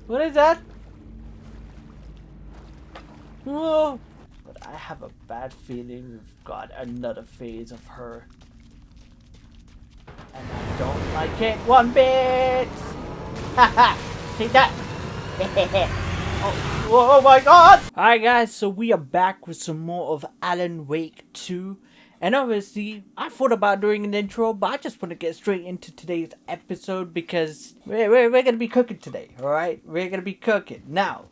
What is that? Whoa! But I have a bad feeling we've got another phase of her. And I don't like it one bit! Haha! Take that! Oh my god! Alright guys, so we are back with some more of Alan Wake 2. And obviously, I thought about doing an intro, but I just want to get straight into today's episode because we're gonna be cooking today, alright? We're gonna be cooking. Now,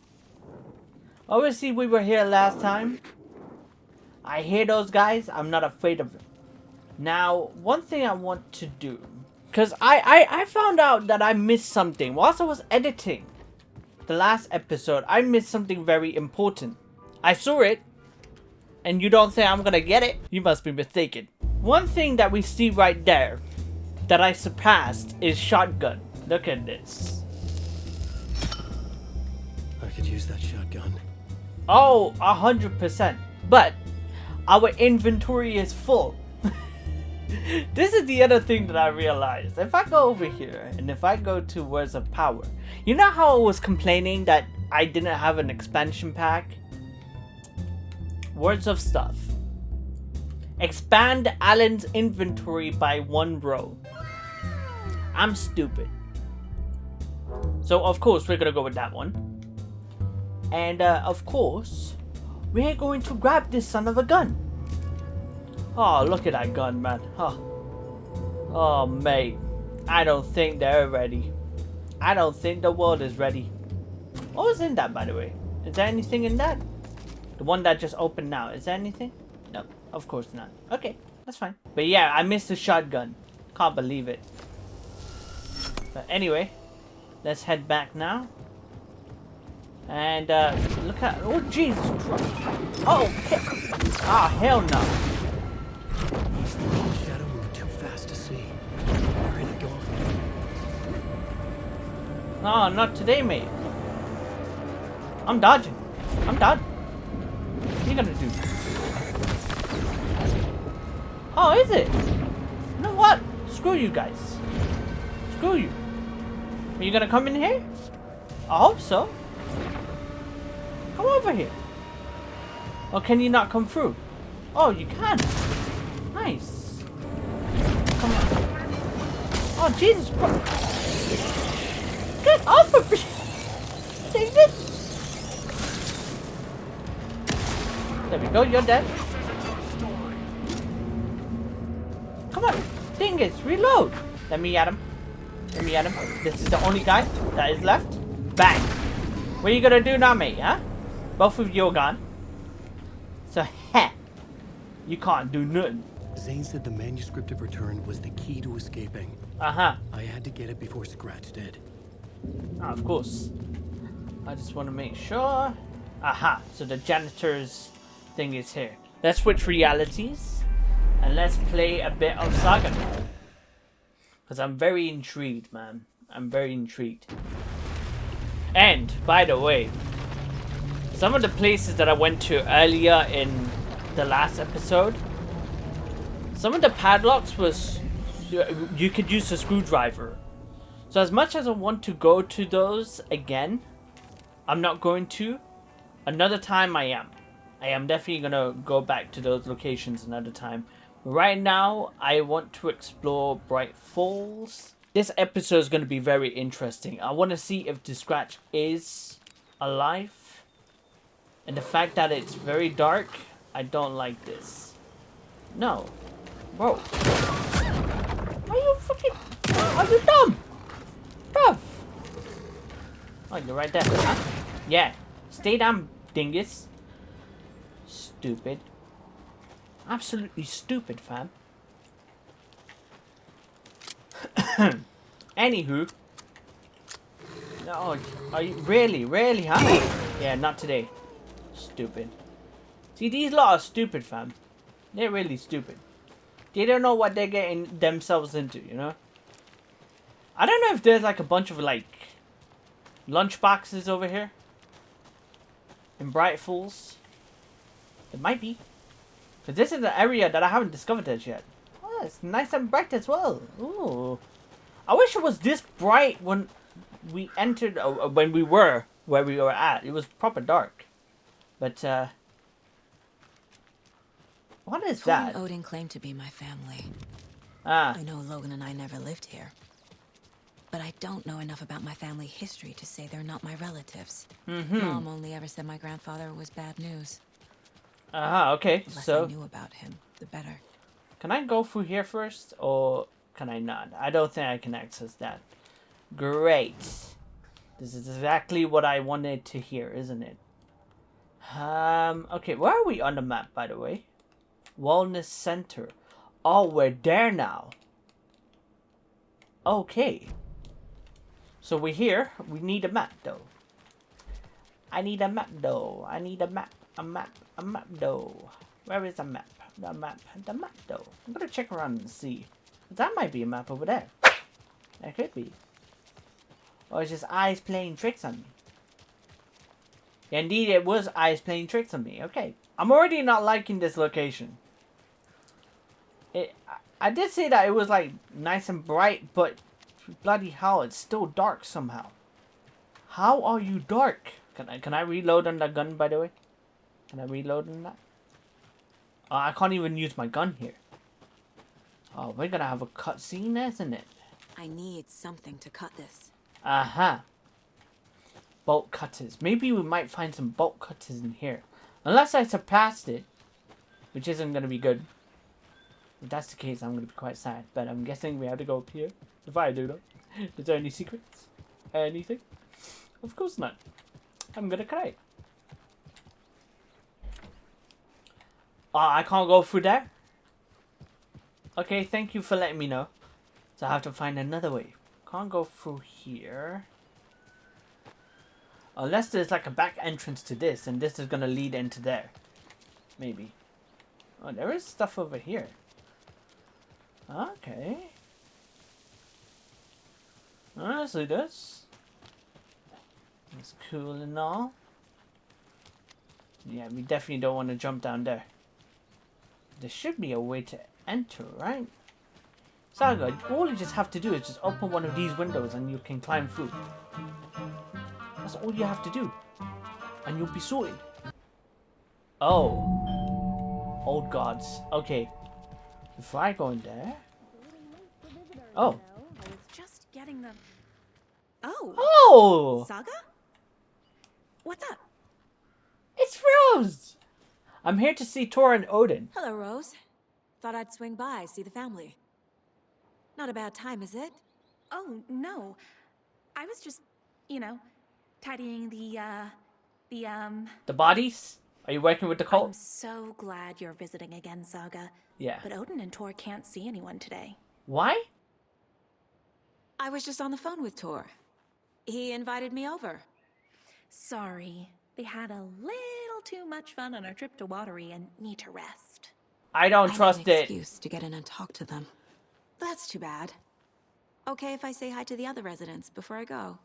obviously we were here last time. I hear those guys, I'm not afraid of them. Now, one thing I want to do, because I found out that I missed something whilst I was editing the last episode. I missed something very important. I saw it, and you don't say I'm gonna get it? You must be mistaken. One thing that we see right there that I surpassed is shotgun. Look at this. I could use that shotgun. Oh, 100%. But our inventory is full. This is the other thing that I realized. If I go over here and if I go to Words of Power, you know how I was complaining that I didn't have an expansion pack? Words of Stuff. Expand Alan's inventory by 1 row. I'm stupid. So of course we're gonna go with that one. And of course, we're going to grab this son of a gun. Oh, look at that gun, man. Oh, mate. I don't think they're ready. I don't think the world is ready. What was in that, by the way? Is there anything in that? The one that just opened now. Is there anything? No, of course not. Okay, that's fine. But yeah, I missed the shotgun. Can't believe it. But anyway, let's head back now. And look at... Oh, Jesus Christ. Oh, hell no. Shadow moved too fast to see. Where had it gone? No, not today, mate. I'm dodging. I'm done. What are you gonna do? Oh, is it? You know what? Screw you guys. Screw you. Are you gonna come in here? I hope so. Come over here. Or can you not come through? Oh, you can. Nice. Come on. Oh, Jesus Christ. Get off of me. Dang it. There we go, you're dead. Come on. Dingus, reload. Let me at him. Let me at him. This is the only guy that is left. Bang. What are you gonna do now, mate, huh? Both of you are gone. So, heh. You can't do nothing. Zane said the manuscript of return was the key to escaping. Uh-huh. I had to get it before Scratch did. Oh, of course. I just want to make sure. Aha. So the janitor's thing is here. Let's switch realities. And let's play a bit of Saga. Because I'm very intrigued, man. I'm very intrigued. And, by the way, some of the places that I went to earlier in the last episode, some of the padlocks was, you could use a screwdriver. So as much as I want to go to those again, I'm not going to. Another time I am. I am definitely going to go back to those locations another time. Right now, I want to explore Bright Falls. This episode is going to be very interesting. I want to see if the Scratch is alive. And the fact that it's very dark, I don't like this. No. Bro. Are you fucking... Are you dumb? Bruv. Oh, you're right there. Huh? Yeah. Stay down, dingus. Stupid. Absolutely stupid, fam. Anywho. No, are you... Really, huh? Yeah, not today. Stupid. See, these lot are stupid, fam. They're really stupid. They don't know what they're getting themselves into, you know? I don't know if there's like a bunch of like lunch boxes over here in Bright Falls. It might be. Because this is an area that I haven't discovered as yet. Oh, it's nice and bright as well. Ooh. I wish it was this bright when we entered, when we were where we were at, it was proper dark. But, what is Tor and that? Odin claim to be my family. Ah, I know Logan and I never lived here. But I don't know enough about my family history to say they're not my relatives. Mom only ever said my grandfather was bad news. okay, The less so... I knew about him, the better. Can I go through here first, or can I not? I don't think I can access that. Great. This is exactly what I wanted to hear, isn't it? Okay, where are we on the map, by the way? Wellness Center. Oh, we're there now. Okay. So we're here. We need a map, though. I need a map, though. I need a map. A map, though. Where is the map? The map, though. I'm gonna check around and see. That might be a map over there. That could be. Or it's just eyes playing tricks on me. Indeed, it was eyes playing tricks on me. Okay. I'm already not liking this location. I did say that it was like nice and bright, but bloody hell, it's still dark somehow. How are you dark? Can I reload on that gun, by the way? Can I reload on that? I can't even use my gun here. Oh, we're gonna have a cutscene, isn't it? I need something to cut this. Aha. Bolt cutters. Maybe we might find some bolt cutters in here. Unless I surpassed it. Which isn't gonna be good. If that's the case, I'm gonna be quite sad. But I'm guessing we have to go up here. If I do that. Is there any secrets? Anything? Of course not. I'm gonna cry. I can't go through there? Okay, thank you for letting me know. So I have to find another way. Can't go through here. Unless there's like a back entrance to this, and this is gonna lead into there. Maybe. Oh, there is stuff over here. Okay. Honestly, this. It's cool and all. Yeah, we definitely don't want to jump down there. There should be a way to enter, right? Saga, all you just have to do is just open one of these windows and you can climb through. That's all you have to do. And you'll be sorted. Oh. Old gods. Okay. Before I go in there... Oh. I was just getting them. Oh. Oh! Saga? What's up? It's Rose! I'm here to see Tor and Odin. Hello, Rose. Thought I'd swing by, see the family. Not a bad time, is it? Oh, no. I was just, you know, tidying The bodies? Are you working with the I'm cult? so glad you're visiting again, Saga. Yeah. But Odin and Tor can't see anyone today. Why? I was just on the phone with Tor. He invited me over. Sorry. They had a little too much fun on our trip to Watery and need to rest. I don't I trust need an it. excuse to get in and talk to them. That's too bad. Okay if I say hi to the other residents before I go?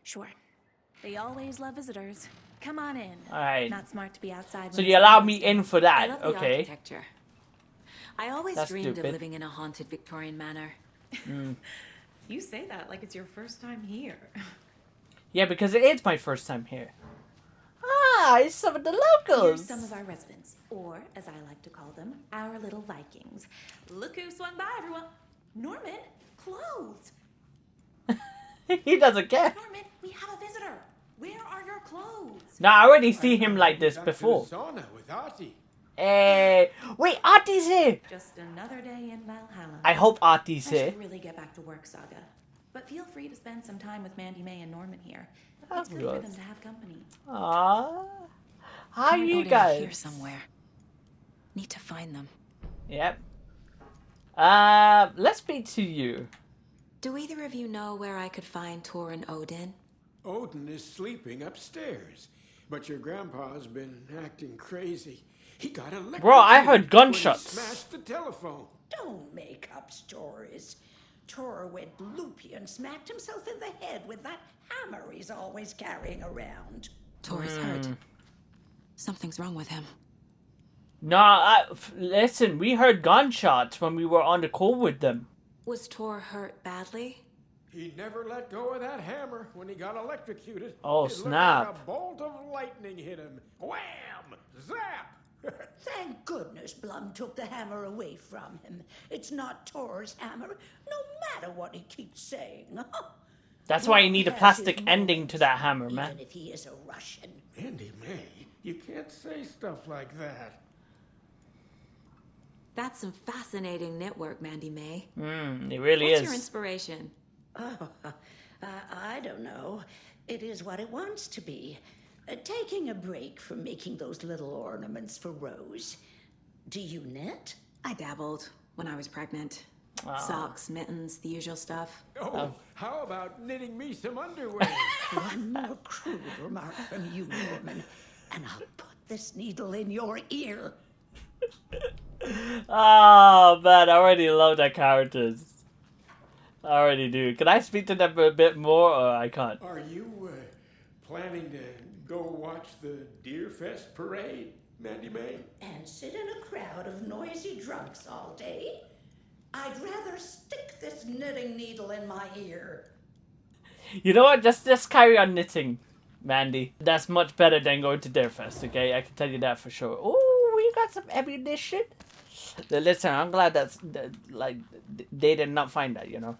Sure. They always love visitors. Come on in. Alright. Not smart to be outside. So when you the allowed sun me is in down. for I that. love the Okay. architecture. I always That's dreamed stupid. of living in a haunted Victorian manor. You say that like it's your first time here. Yeah, because it is my first time here. Ah, it's some of the Here's locals. some of our residents, or as I like to call them, our little Vikings. Look who swung by, everyone. Norman, clothes. He doesn't care. Norman, we have a visitor. Where are your clothes? Now, I already see him like this before. Sauna with Artie. Hey, wait, Artie's here. Just another day in Valhalla. I hope Artie's I here. should really get back to work, Saga. But feel free to spend some time with Mandy May and Norman here. Of It's good for course. them to have company. Aww. How Tor and you Odin are here guys? somewhere. Need to find them. Yep. Let's speak to you. Do either of you know where I could find Tor and Odin? Odin is sleeping upstairs, but your grandpa's been acting crazy. He got electrocuted. Bro, I heard when he gunshots. smashed the telephone. Don't make up stories. Tor went loopy and smacked himself in the head with that hammer he's always carrying around. Tor is hurt. Something's wrong with him. Nah, listen, we heard gunshots when we were on the call with them. Was Tor hurt badly? He never let go of that hammer when he got electrocuted. Oh, It looked snap. like a bolt of lightning hit him. Wham! Zap! Thank goodness Blum took the hammer away from him. It's not Tor's hammer, no matter what he keeps saying. That's why you need a Blum has plastic his ending to that hammer, moments, man. Even if he is a Russian. Andy May, you can't say stuff like that. That's some fascinating network, Mandy May. It really What's your is. inspiration? Oh, I don't know. It is what it wants to be. Taking a break from making those little ornaments for Rose. Do you knit? I dabbled when I was pregnant. Socks, mittens, the usual stuff. Oh, how about knitting me some underwear? One more crude remark from you, Norman, and I'll put this needle in your ear. Oh, man, I already love their characters. I already do. Can I speak to them a bit more, or I can't? Are you planning to go watch the Deer Fest parade, Mandy May? And sit in a crowd of noisy drunks all day? I'd rather stick this knitting needle in my ear. You know what? Just carry on knitting, Mandy. That's much better than going to Deerfest, okay? I can tell you that for sure. Oh, we got some ammunition. Listen, I'm glad they did not find that, you know?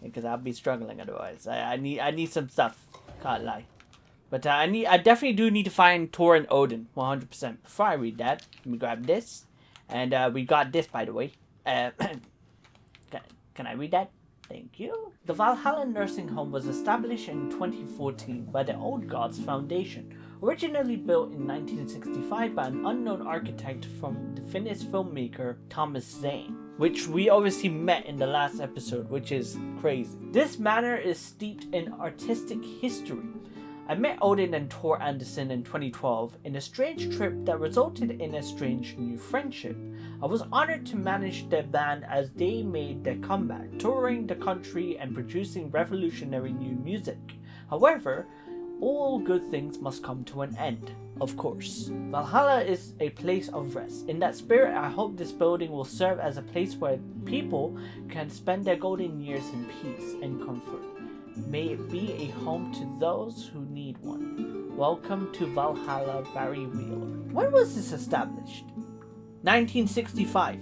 Because I'll be struggling otherwise. I need some stuff. Can't lie. But I definitely do need to find Tor and Odin, 100%. Before I read that, let me grab this. And we got this, by the way. Can I read that? Thank you. The Valhalla Nursing Home was established in 2014 by the Old Gods Foundation, originally built in 1965 by an unknown architect from the Finnish filmmaker Thomas Zane, which we obviously met in the last episode, which is crazy. This manor is steeped in artistic history. I met Odin and Tor Anderson in 2012 in a strange trip that resulted in a strange new friendship. I was honored to manage their band as they made their comeback, touring the country and producing revolutionary new music. However, all good things must come to an end, of course. Valhalla is a place of rest. In that spirit, I hope this building will serve as a place where people can spend their golden years in peace and comfort. May it be a home to those who need one. Welcome to Valhalla, Barry Wheeler. When was this established? 1965.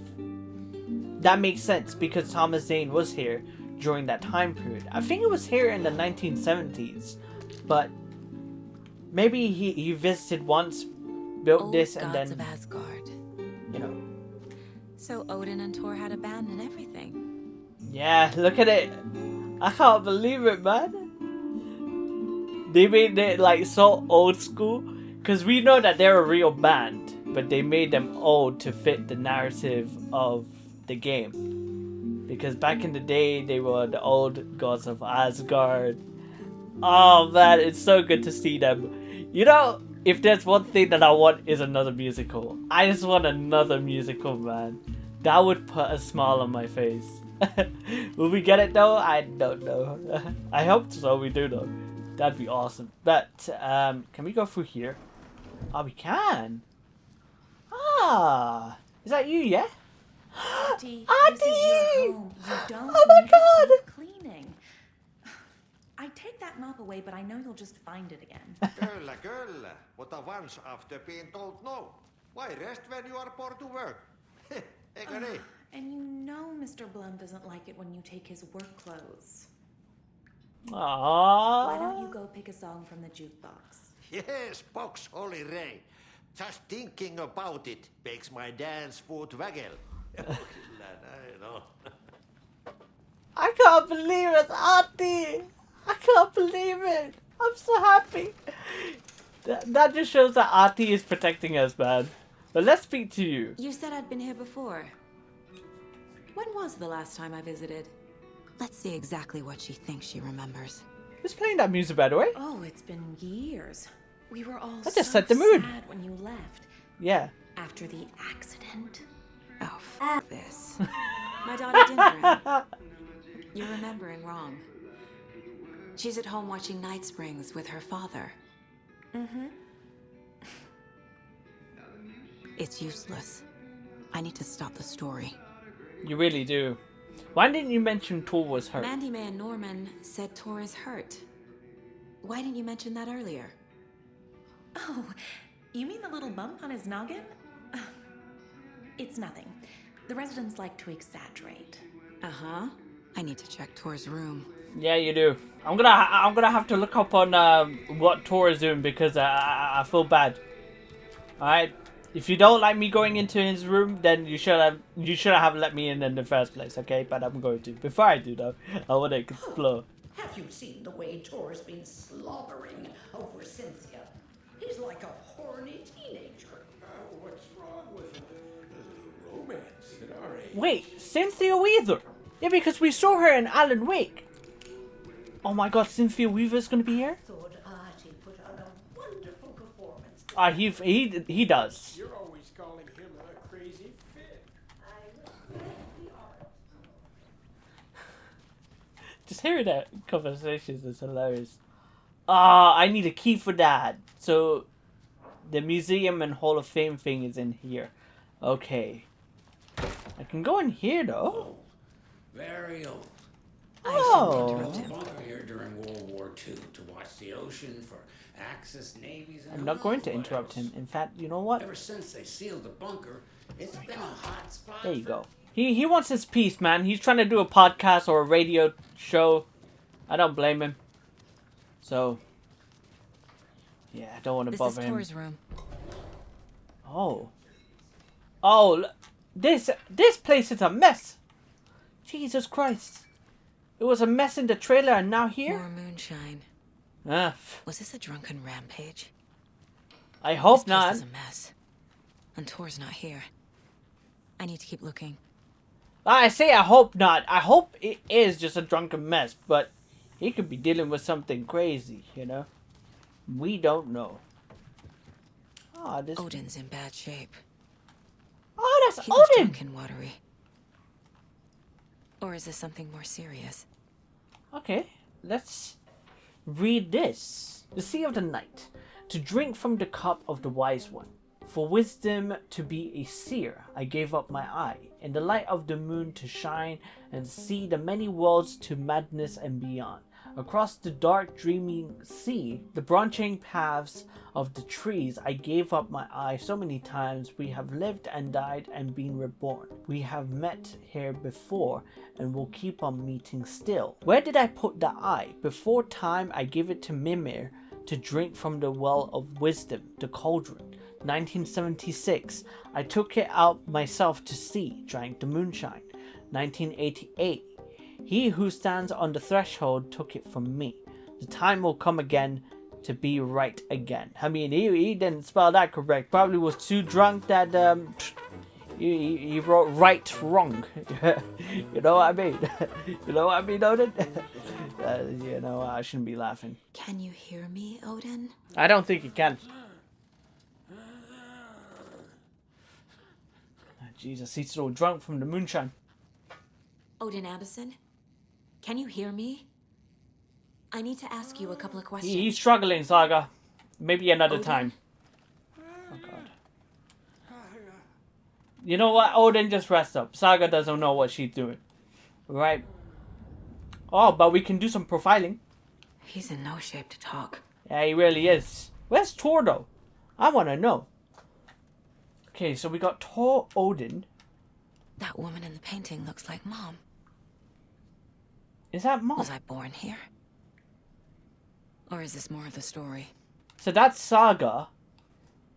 That makes sense because Thomas Zane was here during that time period. I think it was here in the 1970s, but maybe he visited once, built Old this, and gods then, of Asgard. you know. So Odin and Tor had a band and everything. Yeah, look at it. I can't believe it, man. They made it like so old school. Because we know that they're a real band. But they made them old to fit the narrative of the game. Because back in the day, they were the old gods of Asgard. Oh man, it's so good to see them. You know, if there's one thing that I want is another musical. I just want another musical, man. That would put a smile on my face. Will we get it though? I don't know. I hope so, we do though. That'd be awesome. But, can we go through here? Oh, we can. Ah, is that you, yeah? Auntie, Auntie! this is your home. You don't Oh my need God! to keep cleaning. I take that mop away, but I know you'll just find it again. Kyllä, kyllä. Mutta once after being told no. Why rest when you are poor to work? Eikö niin? And you know Mr. Blum doesn't like it when you take his work clothes. Aww. Why don't you go pick a song from the jukebox? Yes, box Olli Ray. Just thinking about it makes my dance foot waggle. Kyllä näin on. I can't believe it, Auntie! I can't believe it! I'm so happy! That just shows that Auntie is protecting us, man. But let's speak to you. You said I'd been here before. When was the last time I visited? Let's see exactly what she thinks she remembers. Who's playing that music, by the way? Oh, it's been years. We were all That so just set the mood. sad when you left. Yeah. After the accident. Oh, f this. My daughter didn't drown. You're remembering wrong. She's at home watching Night Springs with her father. Mm-hmm. It's useless. I need to stop the story. You really do. Why didn't you mention Tor was hurt? Mandy Man Norman said Tor is hurt. Why didn't you mention that earlier? Oh, you mean the little bump on his noggin? It's nothing. The residents like to exaggerate. Uh-huh. I need to check Tor's room. Yeah, you do. I'm gonna have to look up on what Tor is doing because I feel bad. All right, if you don't like me going into his room, then you should have let me in the first place, okay? But I'm going to. Before I do though, I want to explore. Have you seen the way Tor's been slobbering over Cynthia? He's like a horny teenager. What's wrong with a little romance at our age? Wait, Cynthia Weaver? Yeah, because we saw her in Alan Wake. Oh my God, Cynthia Weaver's gonna be here? Thought Artie put on a wonderful performance. He does. You're always calling him a crazy fit. I respect the art. Just hearing that conversations is hilarious. I need a key for that. So, the museum and Hall of Fame thing is in here. Okay. I can go in here though. Very old. Oh. Bunker here during World War II to watch the ocean for Axis navies. And I'm not going to interrupt him. In fact, you know what? Ever since they sealed the bunker, it's been a hot spot. There you go. He wants his peace, man. He's trying to do a podcast or a radio show. I don't blame him. So, yeah, I don't want to bother him. This is Tor's room. Oh, this place is a mess. Jesus Christ. It was a mess in the trailer and now here? More moonshine. Ah, Was this a drunken rampage? I hope This place not. is a mess. And Tor's not here. I need to keep looking. I say I hope not. I hope it is just a drunken mess, but he could be dealing with something crazy, you know? We don't know. Oh, this... Odin's in bad shape. Oh, that's He was Odin! drunk and watery. Or is this something more serious? Okay, let's read this. The Sea of the Night. To drink from the cup of the wise one. For wisdom to be a seer, I gave up my eye. In the light of the moon to shine and see the many worlds to madness and beyond. Across the dark dreaming sea, the branching paths of the trees, I gave up my eye so many times. We have lived and died and been reborn. We have met here before and will keep on meeting still. Where did I put the eye? Before time I gave it to Mimir to drink from the well of wisdom, the cauldron. 1976, I took it out myself to see, drank the moonshine. 1988, he who stands on the threshold took it from me. The time will come again to be right again. I mean, he didn't spell that correct. Probably was too drunk that he wrote right wrong. You know what I mean? You know what I mean, Odin? You know, I shouldn't be laughing. Can you hear me, Odin? I don't think he can. Jesus, he's so drunk from the moonshine. Odin Addison? Can you hear me? I need to ask you a couple of questions. He's struggling, Saga. Maybe another Odin? time. Oh, God. You know what? Odin, just rest up. Saga doesn't know what she's doing. Right? Oh, but we can do some profiling. He's in no shape to talk. Yeah, he really is. Where's Tor, though? I want to know. Okay, so we got Tor, Odin. That woman in the painting looks like Mom. Is that Mom? Was I born here? Or is this more of the story? So that's Saga.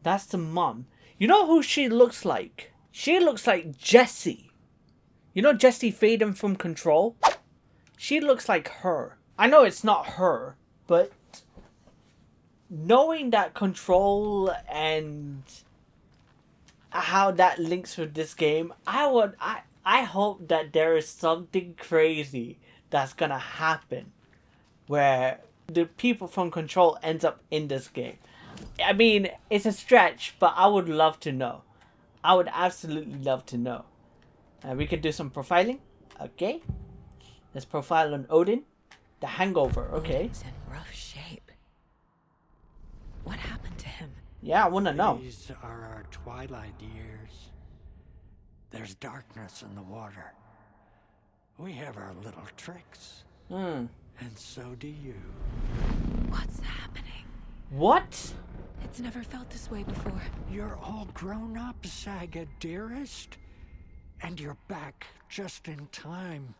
That's the mom. You know who she looks like? She looks like Jessie. You know Jessie Faden from Control? She looks like her. I know it's not her, but knowing that Control and how that links with this game, I hope that there is something crazy that's gonna happen where the people from Control ends up in this game. I mean, it's a stretch, but I would love to know. I would absolutely love to know. We could do some profiling. Okay. Let's profile on Odin. The Hangover. Okay. Odin's in rough shape. What happened to him? Yeah, I want to know. These are our twilight years. There's darkness in the water. We have our little tricks. Hmm. And so do you. What's happening? What? It's never felt this way before. You're all grown up, Saga, dearest. And you're back just in time.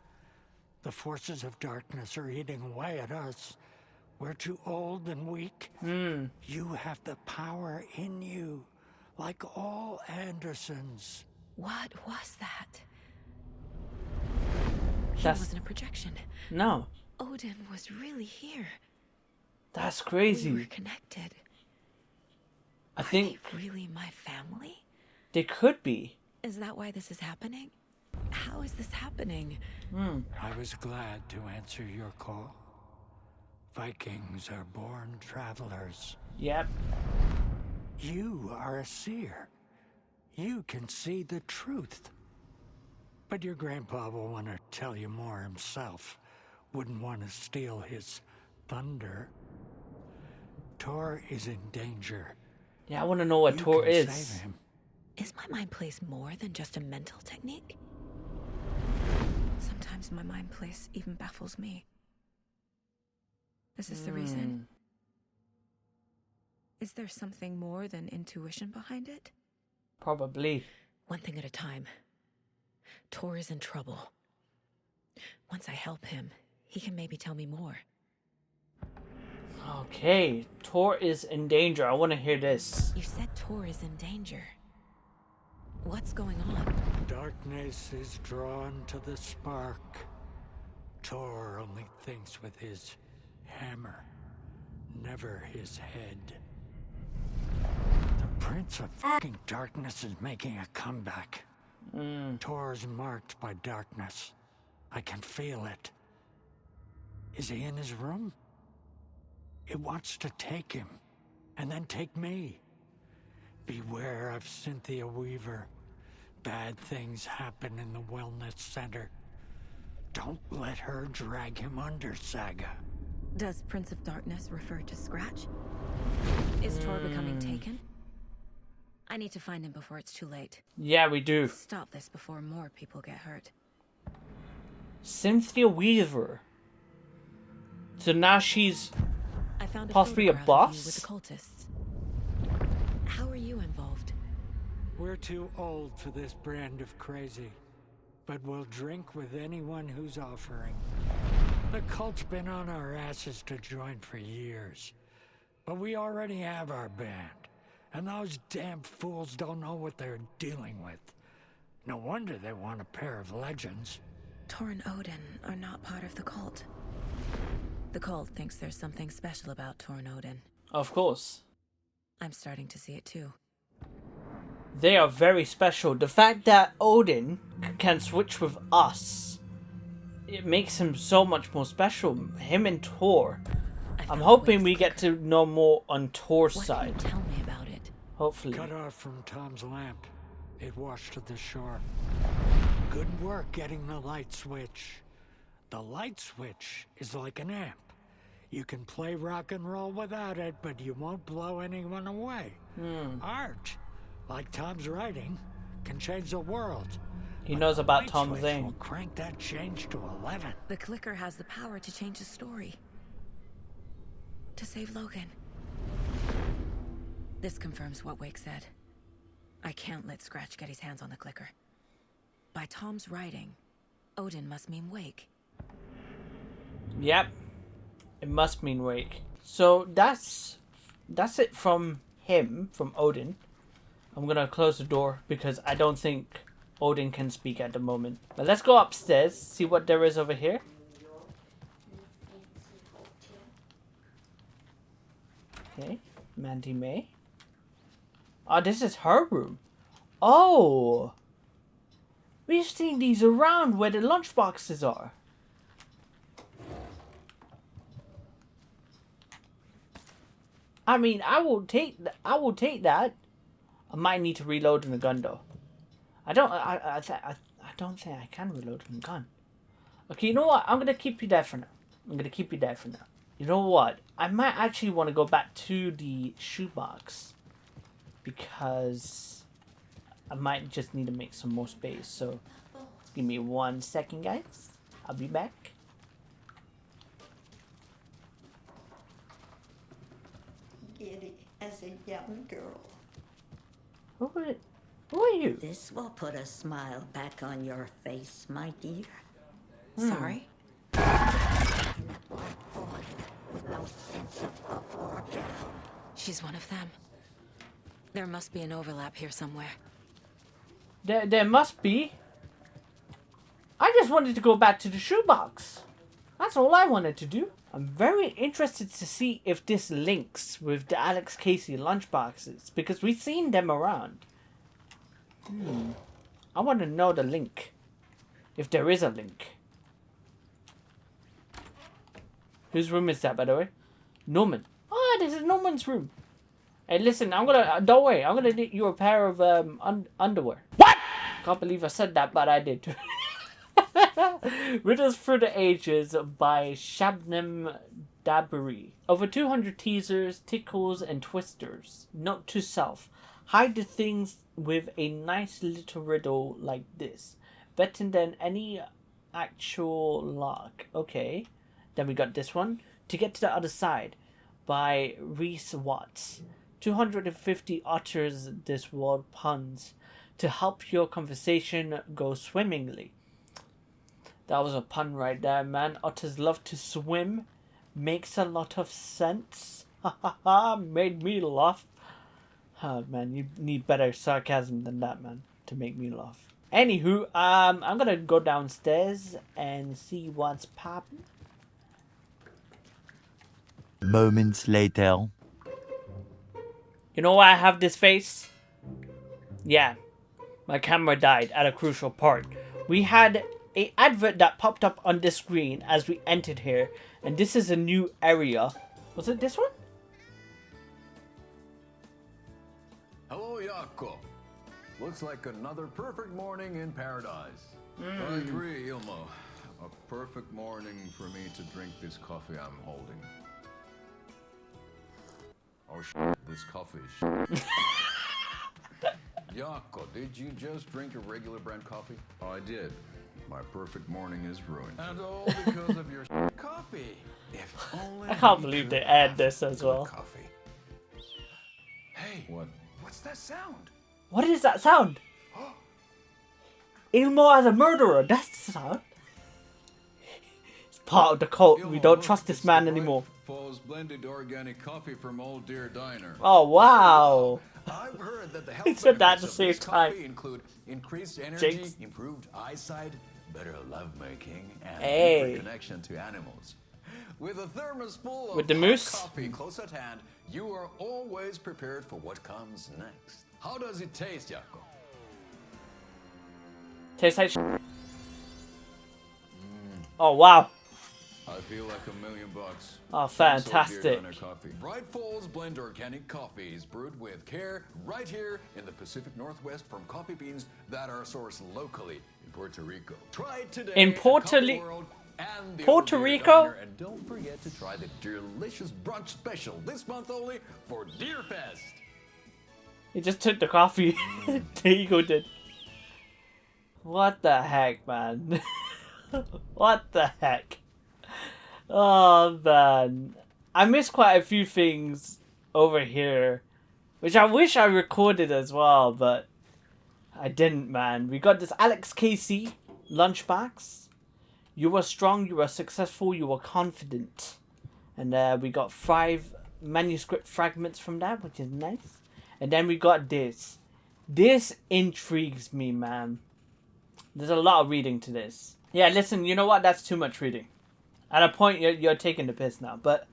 The forces of darkness are eating away at us. We're too old and weak. You have the power in you, like all Andersons. What was that? He That's- wasn't a projection. No. Odin was really here. That's We crazy. were connected. I Are think they really my family? they could be. Is that why this is happening? How is this happening? I was glad to answer your call. Vikings are born travelers. Yep. You are a seer. You can see the truth. But your grandpa will want to tell you more himself. Wouldn't want to steal his thunder. Tor is in danger. Yeah, I want to know what You Tor can is. save him. Is my mind place more than just a mental technique? Sometimes my mind place even baffles me. Is this the reason? Is there something more than intuition behind it? Probably. One thing at a time. Tor is in trouble. Once I help him, he can maybe tell me more. Okay, Tor is in danger. I want to hear this. You said Tor is in danger. What's going on? Darkness is drawn to the spark. Tor only thinks with his hammer, never his head. The Prince of fucking Darkness is making a comeback. Tor's marked by darkness. I can feel it. Is he in his room? It wants to take him, and then take me. Beware of Cynthia Weaver. Bad things happen in the wellness center. Don't let her drag him under, Saga. Does Prince of Darkness refer to Scratch? Is Tor becoming taken? I need to find him before it's too late. Yeah, we do. Stop this before more people get hurt. Cynthia Weaver. So now she's I found a possibly a photograph of you boss? with the cultists. How are you involved? We're too old for this brand of crazy, but we'll drink with anyone who's offering. The cult's been on our asses to join for years, but we already have our band, and those damn fools don't know what they're dealing with. No wonder they want a pair of legends. Tor and Odin are not part of the cult. The cult thinks there's something special about Tor and Odin. Of course. I'm starting to see it too. They are very special. The fact that Odin can switch with us, it makes him so much more special. Him and Tor. I'm hoping we get to know more on Tor's What side. can you tell me about it? Hopefully. Cut off from Tom's lamp. It washed to the shore. Good work getting the light switch. The light switch is like an amp. You can play rock and roll without it, but you won't blow anyone away. Art, like Tom's writing, can change the world. He But knows the about light Tom switch Zane. will crank that change to 11. The clicker has the power to change the story. To save Logan. This confirms what Wake said. I can't let Scratch get his hands on the clicker. By Tom's writing, Odin must mean Wake. Yep. It must mean Wake. So that's it from him, from Odin. I'm gonna close the door because I don't think Odin can speak at the moment. But let's go upstairs, see what there is over here. Okay, Mandy May. Oh, this is her room. Oh! We've seen these around where the lunchboxes are. I mean, I will take that. I might need to reload in the gun though. I don't think I can reload in the gun. Okay, you know what? I'm gonna keep you there for now. You know what? I might actually want to go back to the shoebox because I might just need to make some more space. So give me 1 second, guys. I'll be back. Giddy as a young girl. Who are you? This will put a smile back on your face, my dear. Sorry? With no sense of up or down. She's one of them. There must be an overlap here somewhere. There must be. I just wanted to go back to the shoebox. That's all I wanted to do. I'm very interested to see if this links with the Alex Casey lunchboxes, because we've seen them around. I want to know the link. If there is a link. Whose room is that, by the way? Norman. Oh, this is Norman's room. Hey, listen, I'm gonna... don't worry, I'm gonna knit you a pair of underwear. What? Can't believe I said that, but I did. Riddles Through the Ages by Shabnam Dabiri. Over 200 teasers, tickles, and twisters. Note to self. Hide the things with a nice little riddle like this. Better than any actual lark. Okay. Then we got this one. To Get to the Other Side by Reese Watts. 250 utters this word puns to help your conversation go swimmingly. That was a pun right there, man. Otters love to swim. Makes a lot of sense. Ha ha ha. Made me laugh. Oh, man, you need better sarcasm than that, man, to make me laugh. Anywho, I'm gonna go downstairs and see what's poppin'. Moments later. You know why I have this face? Yeah, my camera died at a crucial part. We had an advert that popped up on the screen as we entered here, and this is a new area. Was it this one? Hello, Jaakko. Looks like another perfect morning in paradise. I agree, Ilmo. A perfect morning for me to drink this coffee I'm holding. Oh, this coffee is Jaakko, did you just drink a regular brand coffee? I did. My perfect morning is ruined. And all because of your coffee. If only I can't believe they add this as well. Coffee. Hey, what's that sound? What is that sound? Ilmo as a murderer, that's the sound. It's part of the cult. We don't trust this man anymore. Falls blended organic coffee from Old Deer Diner. Oh, wow. I've heard that the health He said that at the benefits of same this time. coffee include increased energy, Jinx. improved eyesight, better lovemaking, and Hey. deeper connection to animals. With a thermos full of With the hot moose? coffee close at hand, you are always prepared for what comes next. How does it taste, Jaakko? Tastes like Oh, wow. I feel like $1 million. Oh, Thanks, Old Deer fantastic. Diner Coffee. Bright Falls Blend Organic Coffees brewed with care right here in the Pacific Northwest from coffee beans that are sourced locally in Puerto Rico. Try it today In at Puerto Coffee Ri- World and the Puerto Old Deer Rico? Diner. And don't forget to try the delicious brunch special this month only for Deer Fest. He just took the coffee. The eagle did. What the heck, man? What the heck? Oh, man. I missed quite a few things over here, which I wish I recorded as well, but I didn't, man. We got this Alex Casey lunchbox. You were strong, you were successful, you were confident. And we got 5 manuscript fragments from that, which is nice. And then we got this. This intrigues me, man. There's a lot of reading to this. Yeah, listen, you know what? That's too much reading. At a point, you're taking the piss now. But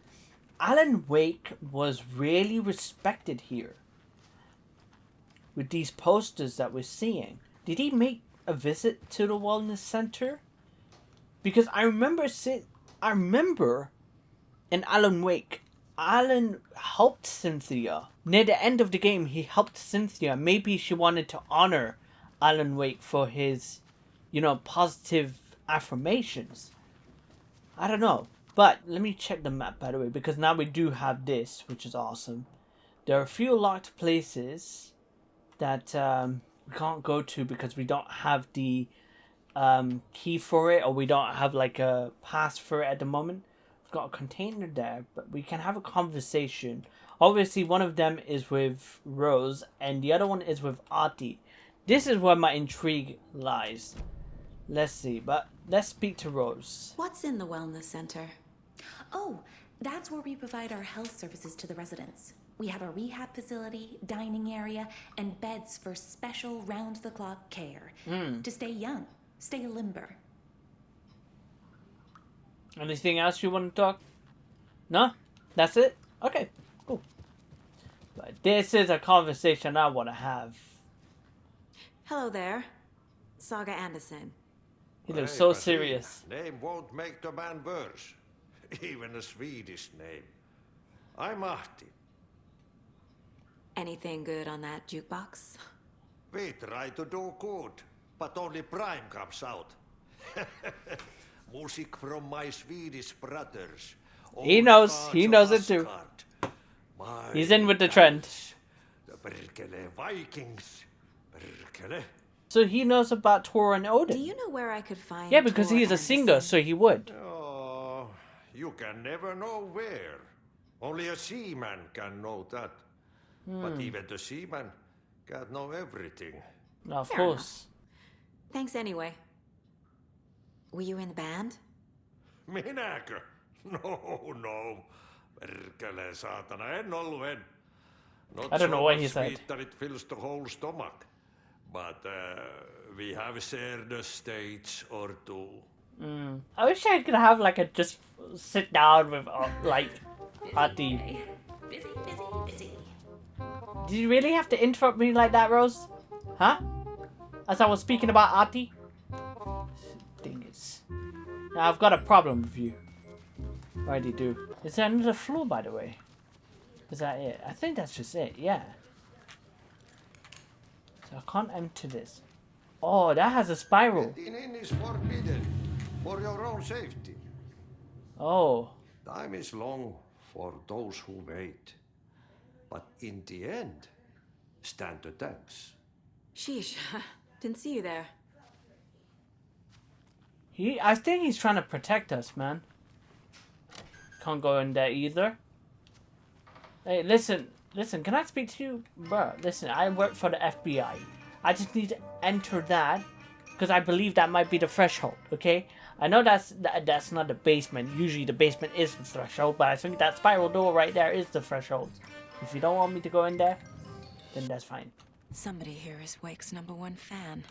Alan Wake was really respected here. With these posters that we're seeing. Did he make a visit to the wellness center? Because I remember in Alan Wake, Alan helped Cynthia. Near the end of the game, he helped Cynthia. Maybe she wanted to honor Alan Wake for his, positive affirmations. I don't know. But let me check the map, by the way, because now we do have this, which is awesome. There are a few locked places that we can't go to because we don't have the key for it, or we don't have like a pass for it at the moment. We've got a container there, but we can have a conversation. Obviously, one of them is with Rose, and the other one is with Artie. This is where my intrigue lies. Let's see, but let's speak to Rose. What's in the wellness center? Oh, that's where we provide our health services to the residents. We have a rehab facility, dining area, and beds for special round-the-clock care. To stay young, stay limber. Anything else you want to talk? No? That's it? Okay, cool. But this is a conversation I want to have. Hello there. Saga Anderson. He looks so serious. Name won't make the man worse. Even a Swedish name. I'm Ahti. Anything good on that jukebox? We try to do good, but only Prime comes out. Music from my Swedish brothers. He knows it too. He's in with the trend. The Berkele Vikings. Berkele. So he knows about Tor and Odin. Do you know where I could find? Yeah, because Tor he is a Anderson? singer, so he would. Oh, you can never know where. Only a seaman can know that. But even the seaman can't know everything. Of Fair course. enough. Thanks anyway. Were you in the band? Minäkö? No. Perkele saatana, en ollut en. Not I don't know so what much he said. sweet that it fills the whole stomach. But we have shared a stage or two. I wish I could have like a just sit down with like Artie. Busy. Did you really have to interrupt me like that, Rose? Huh? As I was speaking about Artie? Thing is, now I've got a problem with you. I already do. Is there another floor, by the way? Is that it? I think that's just it, yeah. So I can't enter this. Oh, that has a spiral. Getting in is forbidden for your own safety. Oh. Time is long for those who wait. But in the end, stand the thanks. Sheesh. Didn't see you there. I think he's trying to protect us, man. Can't go in there either. Hey, listen, can I speak to you? Bro, listen, I work for the FBI. I just need to enter that, because I believe that might be the threshold, okay? I know that's not the basement. Usually the basement is the threshold, but I think that spiral door right there is the threshold. If you don't want me to go in there, then that's fine. Somebody here is Wake's #1 fan.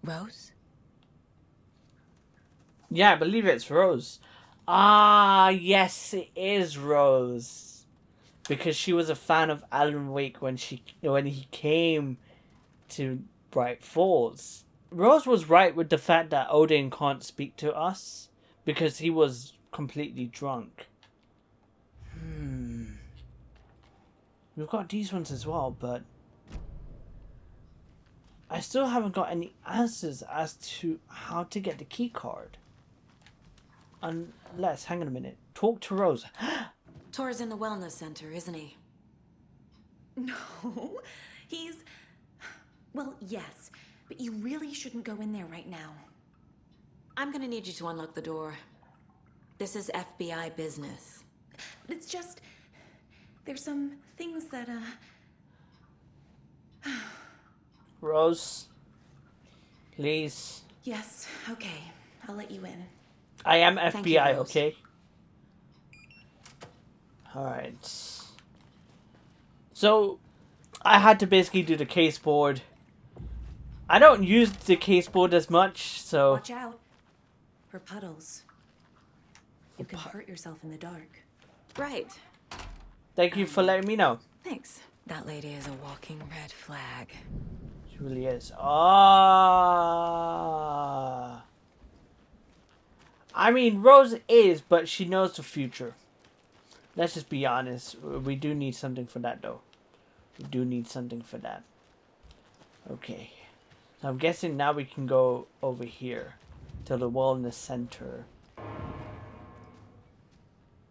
Rose? Yeah, I believe it's Rose. Ah, yes, it is Rose. Because she was a fan of Alan Wake when he came to Bright Falls. Rose was right with the fact that Odin can't speak to us because he was completely drunk. We've got these ones as well, but I still haven't got any answers as to how to get the key card. Unless, hang on a minute, talk to Rose. Tor's in the wellness center, isn't he? No, he's... Well, yes, but you really shouldn't go in there right now. I'm gonna need you to unlock the door. This is FBI business. It's just... There's some things that, Rose, please. Yes, okay. I'll let you in. I am FBI, Rose. okay? Alright. So, I had to basically do the case board. I don't use the case board as much, so... Watch out. For puddles. You can hurt yourself in the dark. Right. Thank you for letting me know. Thanks. That lady is a walking red flag. She really is. Ah. I mean, Rose is, but she knows the future. Let's just be honest. We do need something for that, though. We do need something for that. Okay. So I'm guessing now we can go over here to the wellness center.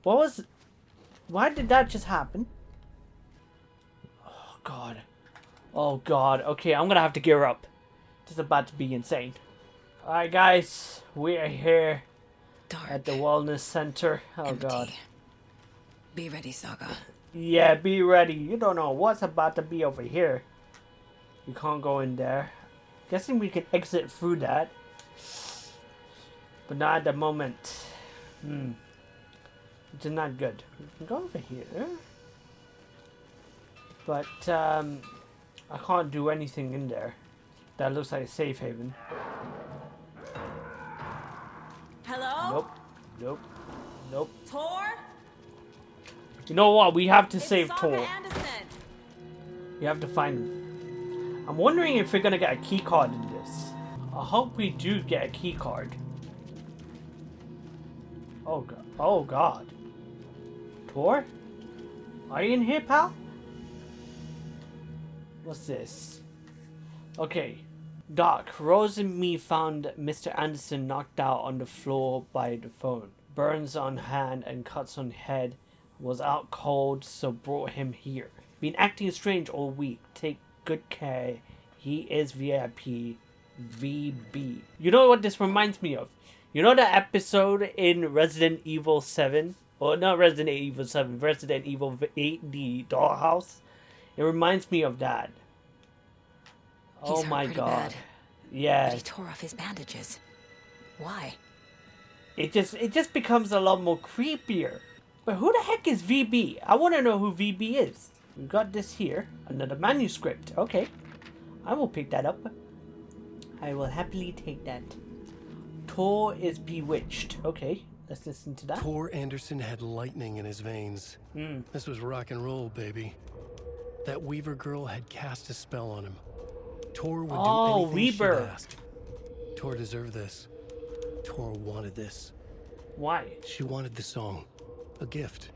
What was... Why did that just happen? Oh, God. Oh, God. Okay, I'm gonna have to gear up. Just about to be insane. Alright guys, we are here at the wellness center. Oh empty. god. Be ready, Saga. Yeah, be ready. You don't know what's about to be over here. You can't go in there. Guessing we can exit through that. But not at the moment. Which is not good. We can go over here. But, I can't do anything in there. That looks like a safe haven. Hello? Nope. Nope. Nope. Tor? You know what? We have to save Saga Tor. Anderson. We have to find him. I'm wondering if we're gonna get a key card in this. I hope we do get a key card. Oh god. Oh god. Tor? Are you in here, pal? What's this? Okay. Doc, Rose and me found Mr. Anderson knocked out on the floor by the phone. Burns on hand and cuts on head. Was out cold, so brought him here. Been acting strange all week. Take good care. He is VIP. VB. You know what this reminds me of? You know that episode in Resident Evil 7? Or not Resident Evil 7, Resident Evil 8, the dollhouse? It reminds me of that. Oh my god. Bad. Yeah. But he tore off his bandages. Why? It just becomes a lot more creepier. But who the heck is VB? I want to know who VB is. We've got this here. Another manuscript. Okay. I will pick that up. I will happily take that. Tor is bewitched. Okay. Let's listen to that. Tor Anderson had lightning in his veins. This was rock and roll, baby. That Weaver girl had cast a spell on him. Tor would do anything Weaver. she'd ask. Tor deserved this. Tor wanted this. Why? She wanted the song. A gift.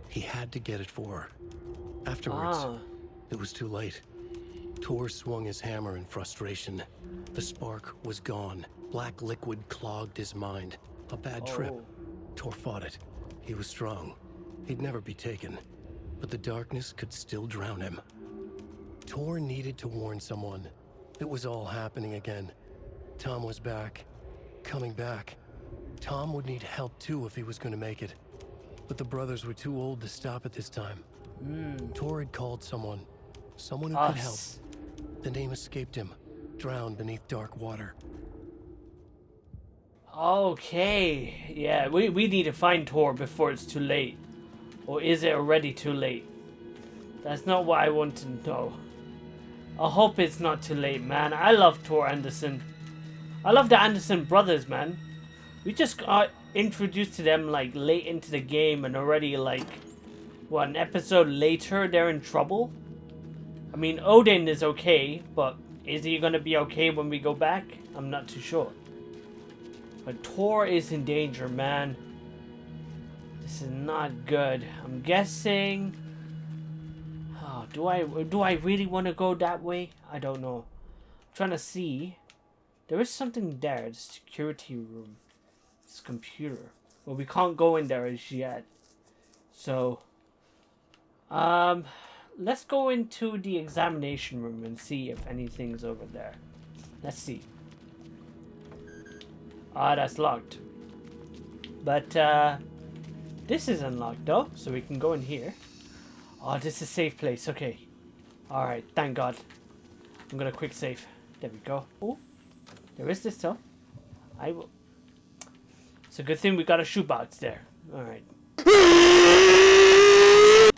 He had to get it for her. Afterwards, it was too late. Tor swung his hammer in frustration. The spark was gone. Black liquid clogged his mind. A bad trip. Tor fought it. He was strong. He'd never be taken. But the darkness could still drown him. Tor needed to warn someone. It was all happening again. Tom was back. Coming back. Tom would need help too if he was going to make it. But the brothers were too old to stop at this time. Tor had called someone. Someone who could help. The name escaped him. Drowned beneath dark water. Okay. Yeah, we need to find Tor before it's too late. Or is it already too late? That's not what I want to know. I hope it's not too late, man. I love Tor Anderson. I love the Anderson brothers, man. We just got introduced to them like late into the game and already like, what, an episode later they're in trouble? I mean, Odin is okay, but is he gonna be okay when we go back? I'm not too sure. But Tor is in danger, man. This is not good. I'm guessing... Oh, do I really want to go that way? I don't know. I'm trying to see. There is something there. The security room. This computer. Well, we can't go in there as yet. So... let's go into the examination room and see if anything's over there. Let's see. Ah, that's locked. But, this is unlocked though, so we can go in here. Oh, this is a safe place. Okay. Alright, thank God. I'm gonna quick save. There we go. Oh, there is this though. I will... It's a good thing we got a shoebox there. Alright.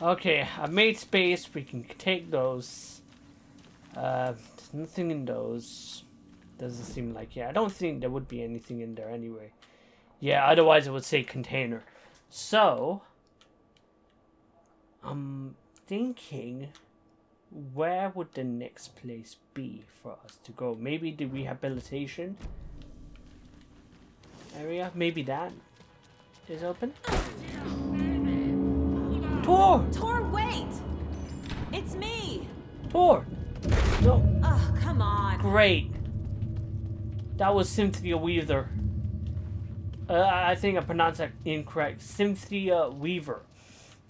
Okay, I made space. We can take those. There's nothing in those. Doesn't seem like, yeah. I don't think there would be anything in there anyway. Yeah, otherwise it would say container. So, I'm thinking, where would the next place be for us to go? Maybe the rehabilitation area? Maybe that is open? Tor! Tor, wait! It's me! Tor! No. Oh, come on. Great. That was Cynthia Weaver. I think I pronounced that incorrect. Cynthia Weaver.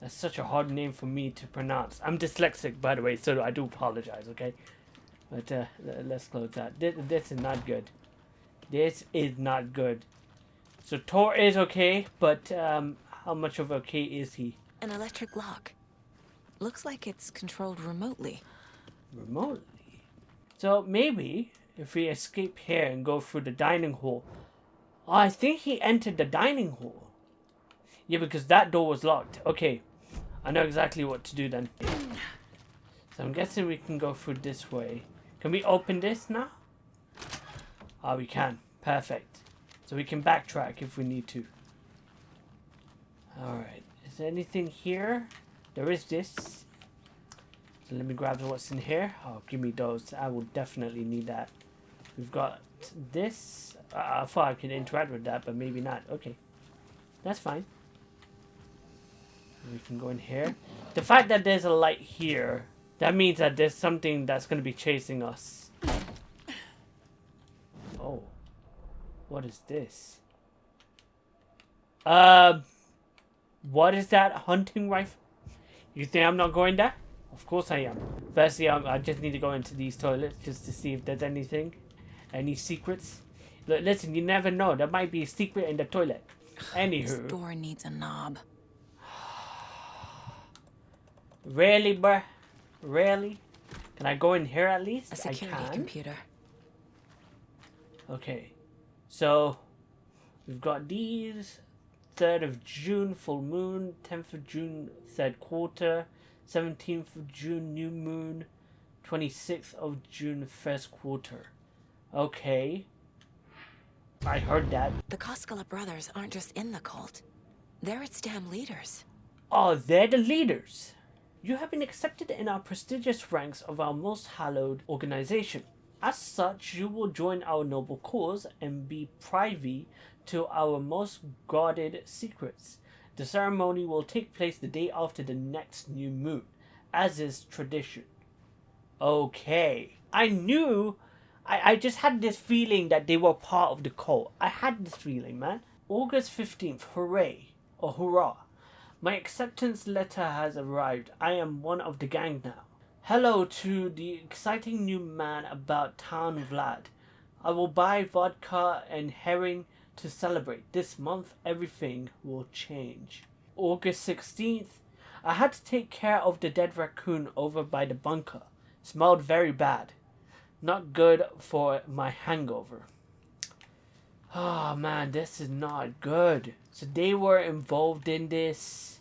That's such a hard name for me to pronounce. I'm dyslexic, by the way, so I do apologize, okay? But let's close that. This is not good. This is not good. So Tor is okay, but how much of okay is he? An electric lock. Looks like it's controlled remotely. Remotely? So maybe if we escape here and go through the dining hall. Oh, I think he entered the dining hall. Yeah, because that door was locked. Okay, I know exactly what to do then. So I'm guessing we can go through this way. Can we open this now? Ah, we can. Perfect. So we can backtrack if we need to. Alright. Is there anything here? There is this. So let me grab what's in here. Oh, give me those. I will definitely need that. We've got this. I thought I could interact with that, but maybe not. Okay. That's fine. We can go in here. The fact that there's a light here, that means that there's something that's going to be chasing us. Oh. What is this? What is that hunting rifle? You think I'm not going there? Of course I am. Firstly, I just need to go into these toilets just to see if there's anything. Any secrets? Look, listen, you never know. There might be a secret in the toilet. Anywho. This door needs a knob. Really, bruh? Really? Can I go in here at least? A security computer. Okay. So, we've got these. 3rd of June, full moon. 10th of June, 3rd quarter. 17th of June, new moon. 26th of June, 1st quarter. Okay. I heard that. The Koskela brothers aren't just in the cult. They're its damn leaders. Oh, they're the leaders. You have been accepted in our prestigious ranks of our most hallowed organization. As such, you will join our noble cause and be privy to our most guarded secrets. The ceremony will take place the day after the next new moon, as is tradition. Okay. I knew... I just had this feeling that they were part of the cult. I had this feeling, man. August 15th, hooray. Or hurrah. My acceptance letter has arrived. I am one of the gang now. Hello to the exciting new man about town, Vlad. I will buy vodka and herring to celebrate. This month, everything will change. August 16th, I had to take care of the dead raccoon over by the bunker. Smelled very bad. Not good for my hangover. Oh man, this is not good. So they were involved in this.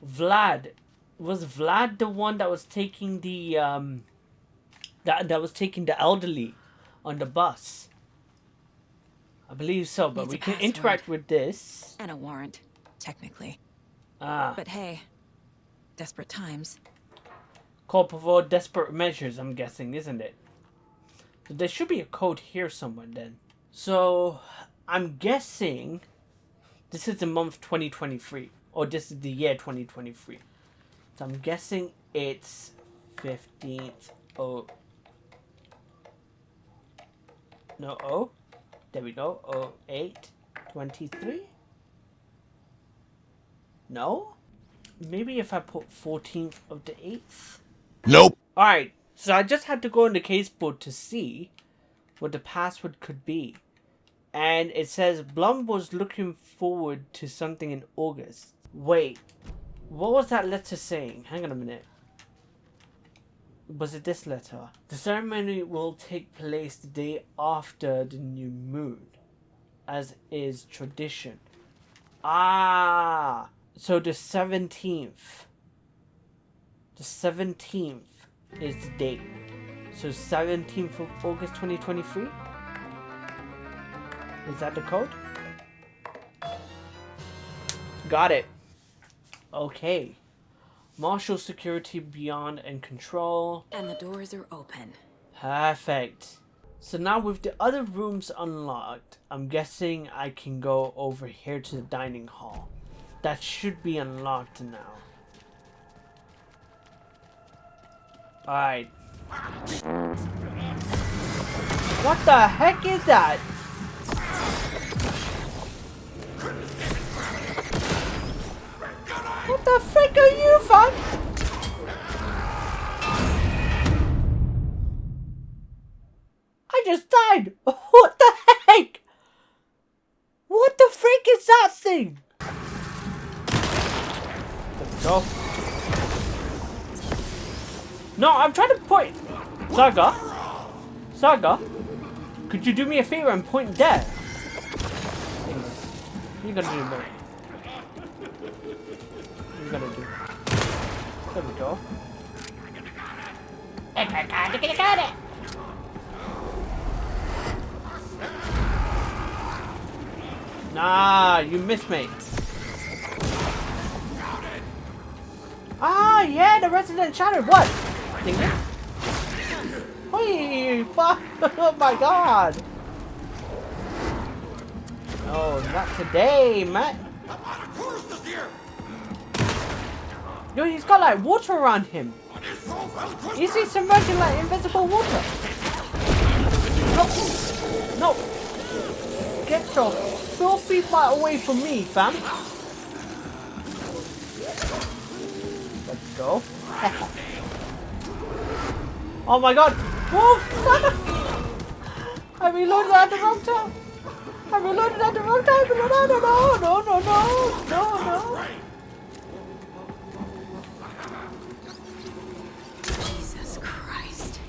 Vlad. Was Vlad the one that was taking the that was taking the elderly on the bus? I believe so, but we can interact with this. And a warrant, technically. Ah. But hey, desperate times. Call for desperate measures, I'm guessing, isn't it? So there should be a code here somewhere then. So I'm guessing this is the month 2023. Or this is the year 2023. So I'm guessing it's 15th. Oh. No, oh. There we go. 08/23. No? Maybe if I put 14th of the 8th? Nope. Alright, so I just had to go in the casebook to see what the password could be. And it says Blum was looking forward to something in August. Wait, what was that letter saying? Hang on a minute. Was it this letter? The ceremony will take place the day after the new moon, as is tradition. Ah, so the 17th. The 17th is the date. So 17th of August 2023? Is that the code? Got it. Okay. Marshal security beyond and control. And the doors are open. Perfect. So now with the other rooms unlocked, I'm guessing I can go over here to the dining hall. That should be unlocked now. Alright. What the heck is that? What the frick are you, fuck? outside! What the heck? What the freak is that thing? There we go. No, I'm trying to point. Saga, could you do me a favor and point there? You're gonna do that. You're gonna do. There we go. Got it. Nah, you missed me. Ah, yeah, the resident shattered. What? Ding it. Hey, fuck. Oh my god. No, not today, man. Yo, he's got like water around him. Is he submerging like invisible water? No. Get your filthy butt away from me, fam. Let's go. Oh my god. Whoa, I reloaded at the wrong time. No. Jesus Christ.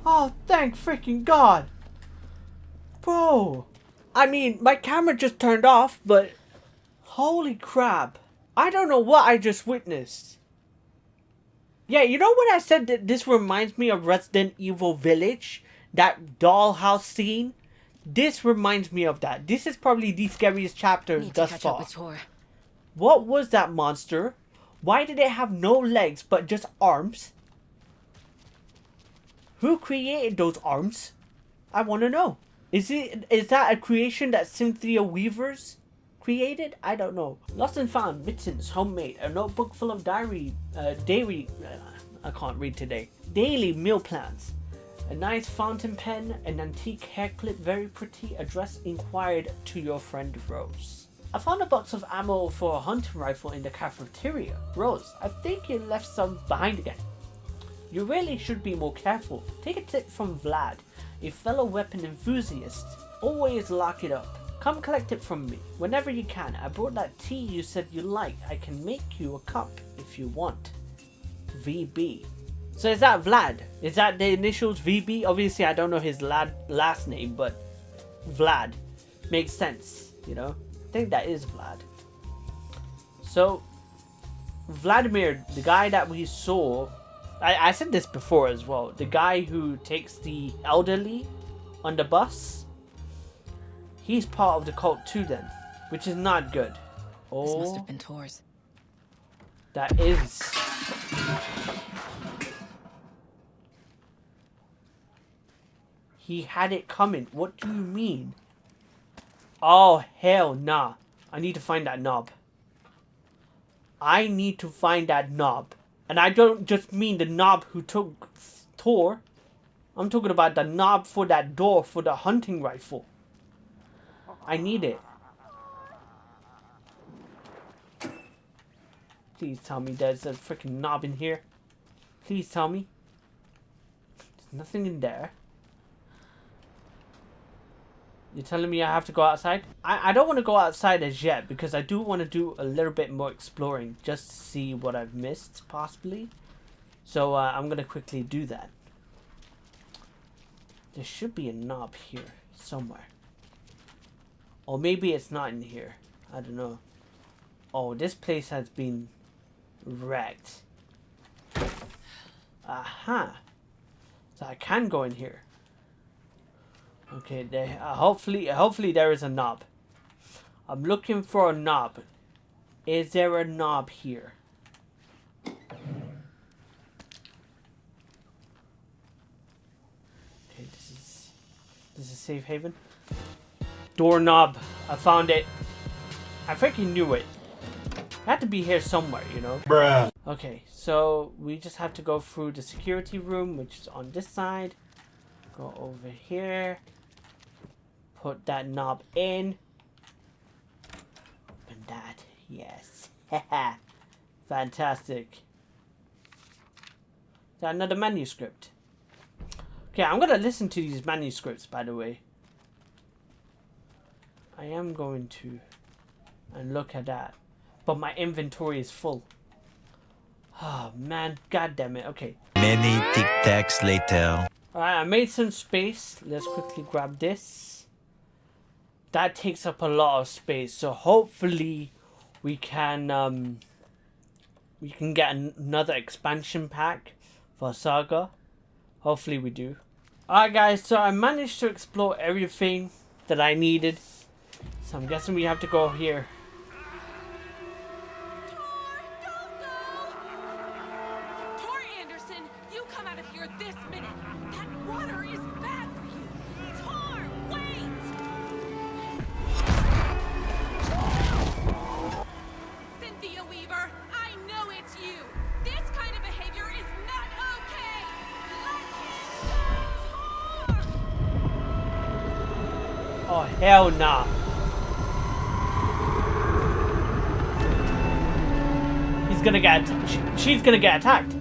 Oh, thank freaking God. Bro. I mean, my camera just turned off, but holy crap. I don't know what I just witnessed. Yeah, you know when I said that this reminds me of Resident Evil Village? That dollhouse scene? This reminds me of that. This is probably the scariest chapter thus far. What was that monster? Why did it have no legs but just arms? Who created those arms? I want to know. Is that a creation that Cynthia Weavers created? I don't know. Lost and found, mittens, homemade, a notebook full of I can't read today. Daily meal plans. A nice fountain pen, an antique hair clip, very pretty, address inquired to your friend Rose. I found a box of ammo for a hunting rifle in the cafeteria. Rose, I think you left some behind again. You really should be more careful. Take a tip from Vlad, a fellow weapon enthusiast. Always lock it up. Come collect it from me whenever you can. I brought that tea you said you liked. I can make you a cup if you want. VB. So is that Vlad? Is that the initials VB? Obviously I don't know his last name, but Vlad makes sense, you know? I think that is Vlad. So Vladimir, the guy that we saw, I said this before as well, the guy who takes the elderly on the bus, he's part of the cult too then, which is not good. Oh, this must have been Tor's. That is. He had it coming. What do you mean? Oh, hell nah. I need to find that knob. I need to find that knob. And I don't just mean the knob who took Tor. I'm talking about the knob for that door for the hunting rifle. I need it. Please tell me there's a freaking knob in here. Please tell me. There's nothing in there. You're telling me I have to go outside? I don't want to go outside as yet because I do want to do a little bit more exploring just to see what I've missed possibly. So I'm going to quickly do that. There should be a knob here somewhere. Or maybe it's not in here. I don't know. Oh, this place has been wrecked. Aha. So I can go in here. Okay, there. Hopefully there is a knob. I'm looking for a knob. Is there a knob here? Okay, this is safe haven. Doorknob. I found it. I freaking knew it. It had to be here somewhere, you know. Bruh. Okay, so we just have to go through the security room, which is on this side. Go over here. Put that knob in. Open that. Yes. Fantastic. Is that another manuscript? Okay, I'm gonna listen to these manuscripts, by the way. I am going to and look at that. But my inventory is full. Oh man, god damn it. Okay. Many tic-tacs later. Alright, I made some space. Let's quickly grab this. That takes up a lot of space, so hopefully we can get another expansion pack for Saga. Hopefully we do. Alright guys, so I managed to explore everything that I needed. So I'm guessing we have to go here. Tor Anderson, you come out of here this minute. That water is bad for you. Tor, wait! Cynthia Weaver, I know it's you. This kind of behavior is not okay. Let him go, Tor! Oh hell nah. He's gonna get. She's gonna get attacked.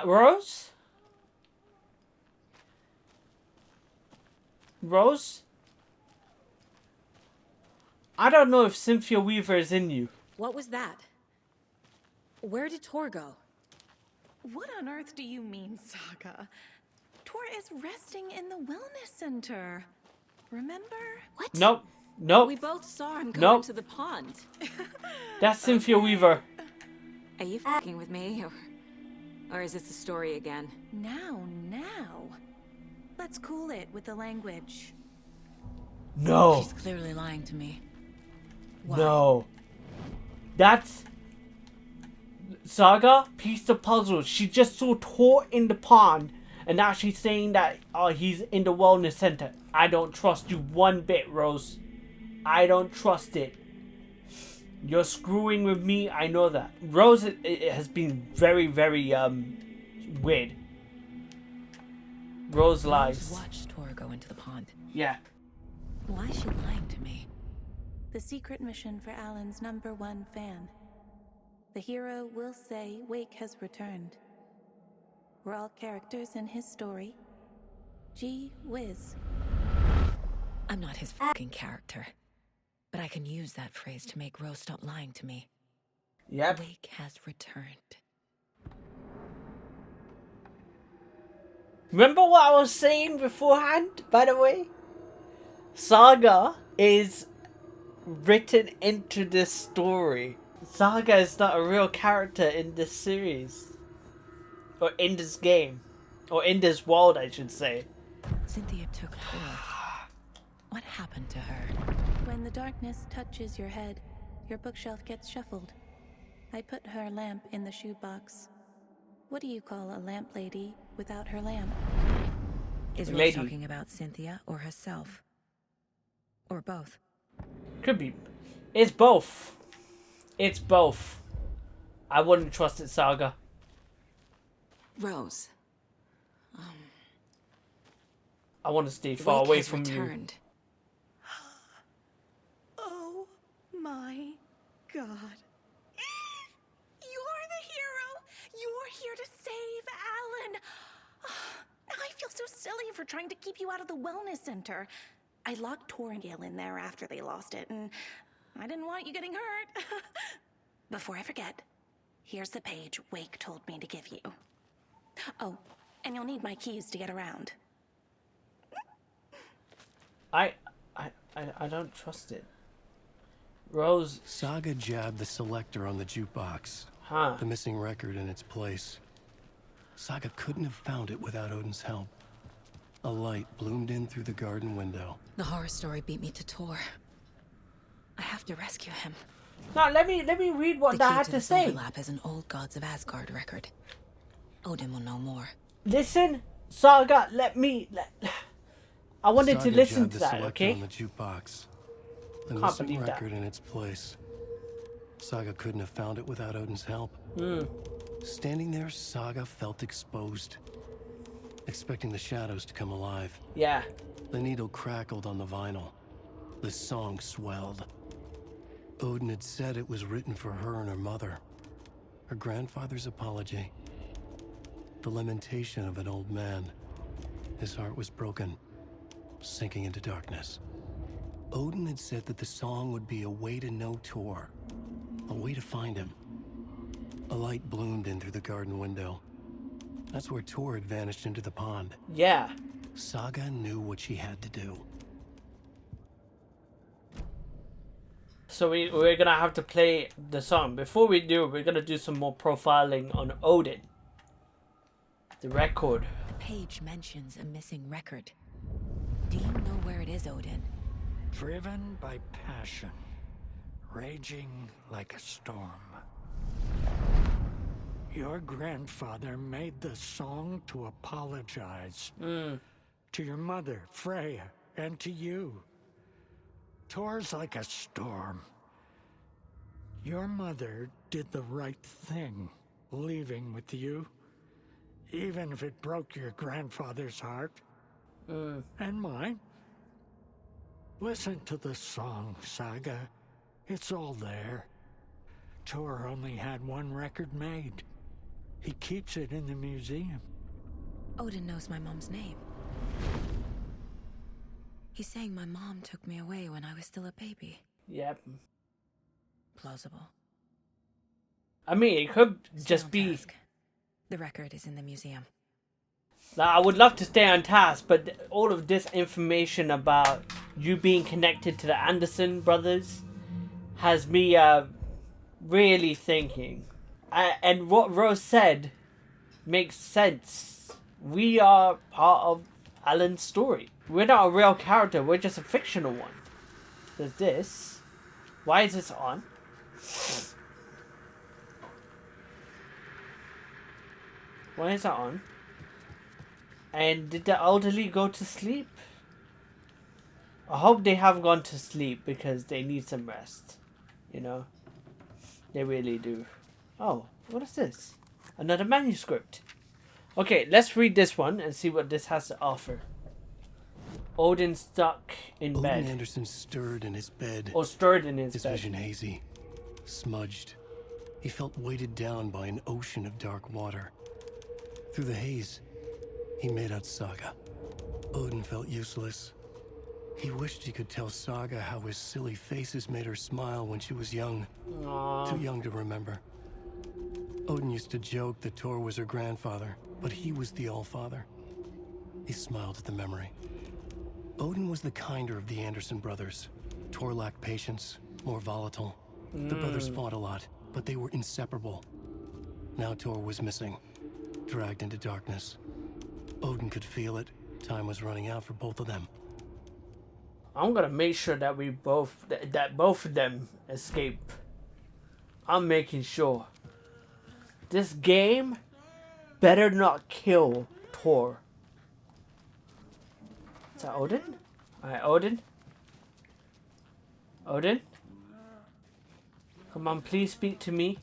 Rose? Rose? I don't know if Cynthia Weaver is in you. What was that? Where did Tor go? What on earth do you mean, Saga? Tor is resting in the wellness center. Remember? What? Nope. Nope. We both saw him go Nope. into the pond. That's Cynthia Weaver. Are you fucking with me, or is this the story again? Now. Let's cool it with the language. No. She's clearly lying to me. No. That's Saga, piece the puzzle. She just saw Tor in the pond, and now she's saying that he's in the wellness center. I don't trust you one bit, Rose. I don't trust it. You're screwing with me, I know that. Rose it has been very, very weird. Rose lies. Watched Tor go into the pond. Yeah. Why is she lying to me? The secret mission for Alan's #1 fan. The hero will say Wake has returned. We're all characters in his story. Gee whiz. I'm not his fucking character. But I can use that phrase to make Rose stop lying to me. Yep. Wake has returned. Remember what I was saying beforehand, by the way? Saga is written into this story. Saga is not a real character in this series. Or in this game. Or in this world, I should say. Cynthia took Tor. What happened to her? When the darkness touches your head, your bookshelf gets shuffled. I put her lamp in the shoebox. What do you call a lamp lady without her lamp? Is Rose talking about Cynthia or herself? Or both? Could be. It's both. It's both. I wouldn't trust it, Saga. Rose. I want to stay far away from you. Oh my God. You're the hero! You're here to save Alan! I feel so silly for trying to keep you out of the wellness center. I locked Tor and Gale in there after they lost it, and I didn't want you getting hurt. Before I forget, here's the page Wake told me to give you. Oh, and you'll need my keys to get around. I don't trust it. Rose. Saga jabbed the selector on the jukebox. Huh. The missing record in its place. Saga couldn't have found it without Odin's help. A light bloomed in through the garden window. The horror story beat me to Tor. I have to rescue him. Now let me read what that had to say. The overlap is an old Gods of Asgard record. Odin will know more. Listen, Saga, I wanted to listen to that, Saga okay? on the jukebox. The Can't missing believe that. record in its place. Saga couldn't have found it without Odin's help. Standing there, Saga felt exposed. expecting the shadows to come alive. Yeah. The needle crackled on the vinyl. The song swelled. Odin had said it was written for her and her mother. Her grandfather's apology. The lamentation of an old man. His heart was broken, sinking into darkness. Odin had said that the song would be a way to know Tor, a way to find him. A light bloomed in through the garden window. That's where Tor had vanished into the pond. Yeah. Saga knew what she had to do. So we're gonna have to play the song. Before we do, we're gonna do some more profiling on Odin. The record. The page mentions a missing record. Do you know where it is, Odin? Driven by passion, raging like a storm. Your grandfather made the song to apologize. To your mother, Freya, and to you. Tor's like a storm. Your mother did the right thing, leaving with you. Even if it broke your grandfather's heart. And mine. Listen to the song, Saga. It's all there. Tor only had one record made. He keeps it in the museum. Odin knows my mom's name. He's saying my mom took me away when I was still a baby. Yep. Plausible. I mean, it could just be... Task. The record is in the museum. Now, I would love to stay on task, but all of this information about you being connected to the Anderson brothers has me really thinking. And what Rose said makes sense. We are part of Alan's story. We're not a real character, we're just a fictional one. There's this. Why is this on? Why is that on? And did the elderly go to sleep? I hope they have gone to sleep because they need some rest. You know? They really do. Oh, what is this? Another manuscript. Okay, let's read this one and see what this has to offer. Odin stuck in bed. Odin Anderson stirred in his bed. Or stirred in his bed. His vision hazy, smudged. He felt weighted down by an ocean of dark water. Through the haze, he made out Saga. Odin felt useless. He wished he could tell Saga how his silly faces made her smile when she was young. Aww. Too young to remember. Odin used to joke that Tor was her grandfather, but he was the Allfather. He smiled at the memory. Odin was the kinder of the Anderson brothers. Tor lacked patience, more volatile. The brothers fought a lot, but they were inseparable. Now Tor was missing, dragged into darkness. Odin could feel it. Time was running out for both of them. I'm gonna make sure that that both of them escape. I'm making sure. This game better not kill Tor. Is that Odin? Alright, Odin. Odin? Come on, please speak to me.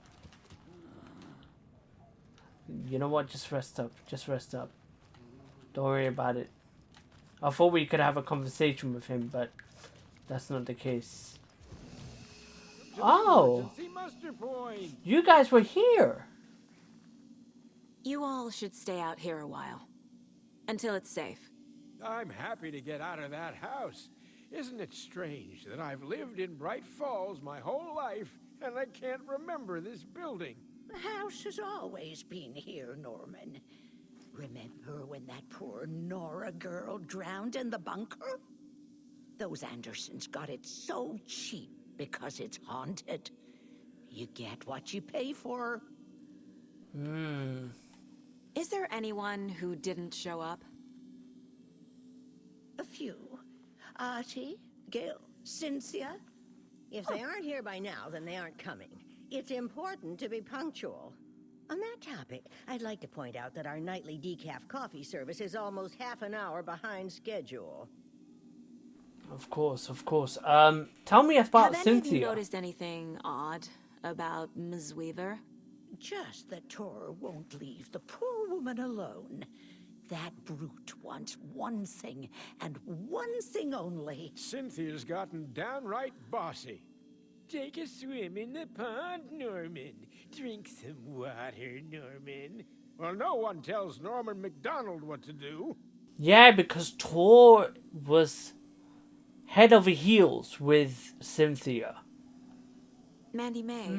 You know what? Just rest up. Just rest up. Don't worry about it. I thought we could have a conversation with him, but that's not the case. Oh! You guys were here! You all should stay out here a while. Until it's safe. I'm happy to get out of that house. Isn't it strange that I've lived in Bright Falls my whole life and I can't remember this building? The house has always been here, Norman. Remember when that poor Nora girl drowned in the bunker? Those Andersons got it so cheap because it's haunted. You get what you pay for. Is there anyone who didn't show up? A few. Artie, Gil, Cynthia. If they aren't here by now, then they aren't coming. It's important to be punctual. On that topic, I'd like to point out that our nightly decaf coffee service is almost half an hour behind schedule. Of course, of course. Tell me about Have Cynthia. any of you noticed anything odd about Ms. Weaver? Just that Tor won't leave the poor woman alone. That brute wants one thing, and one thing only. Cynthia's gotten downright bossy. Take a swim in the pond, Norman. Drink some water, Norman. Well, no one tells Norman MacDonald what to do. Yeah, because Tor was head over heels with Cynthia. Mandy May,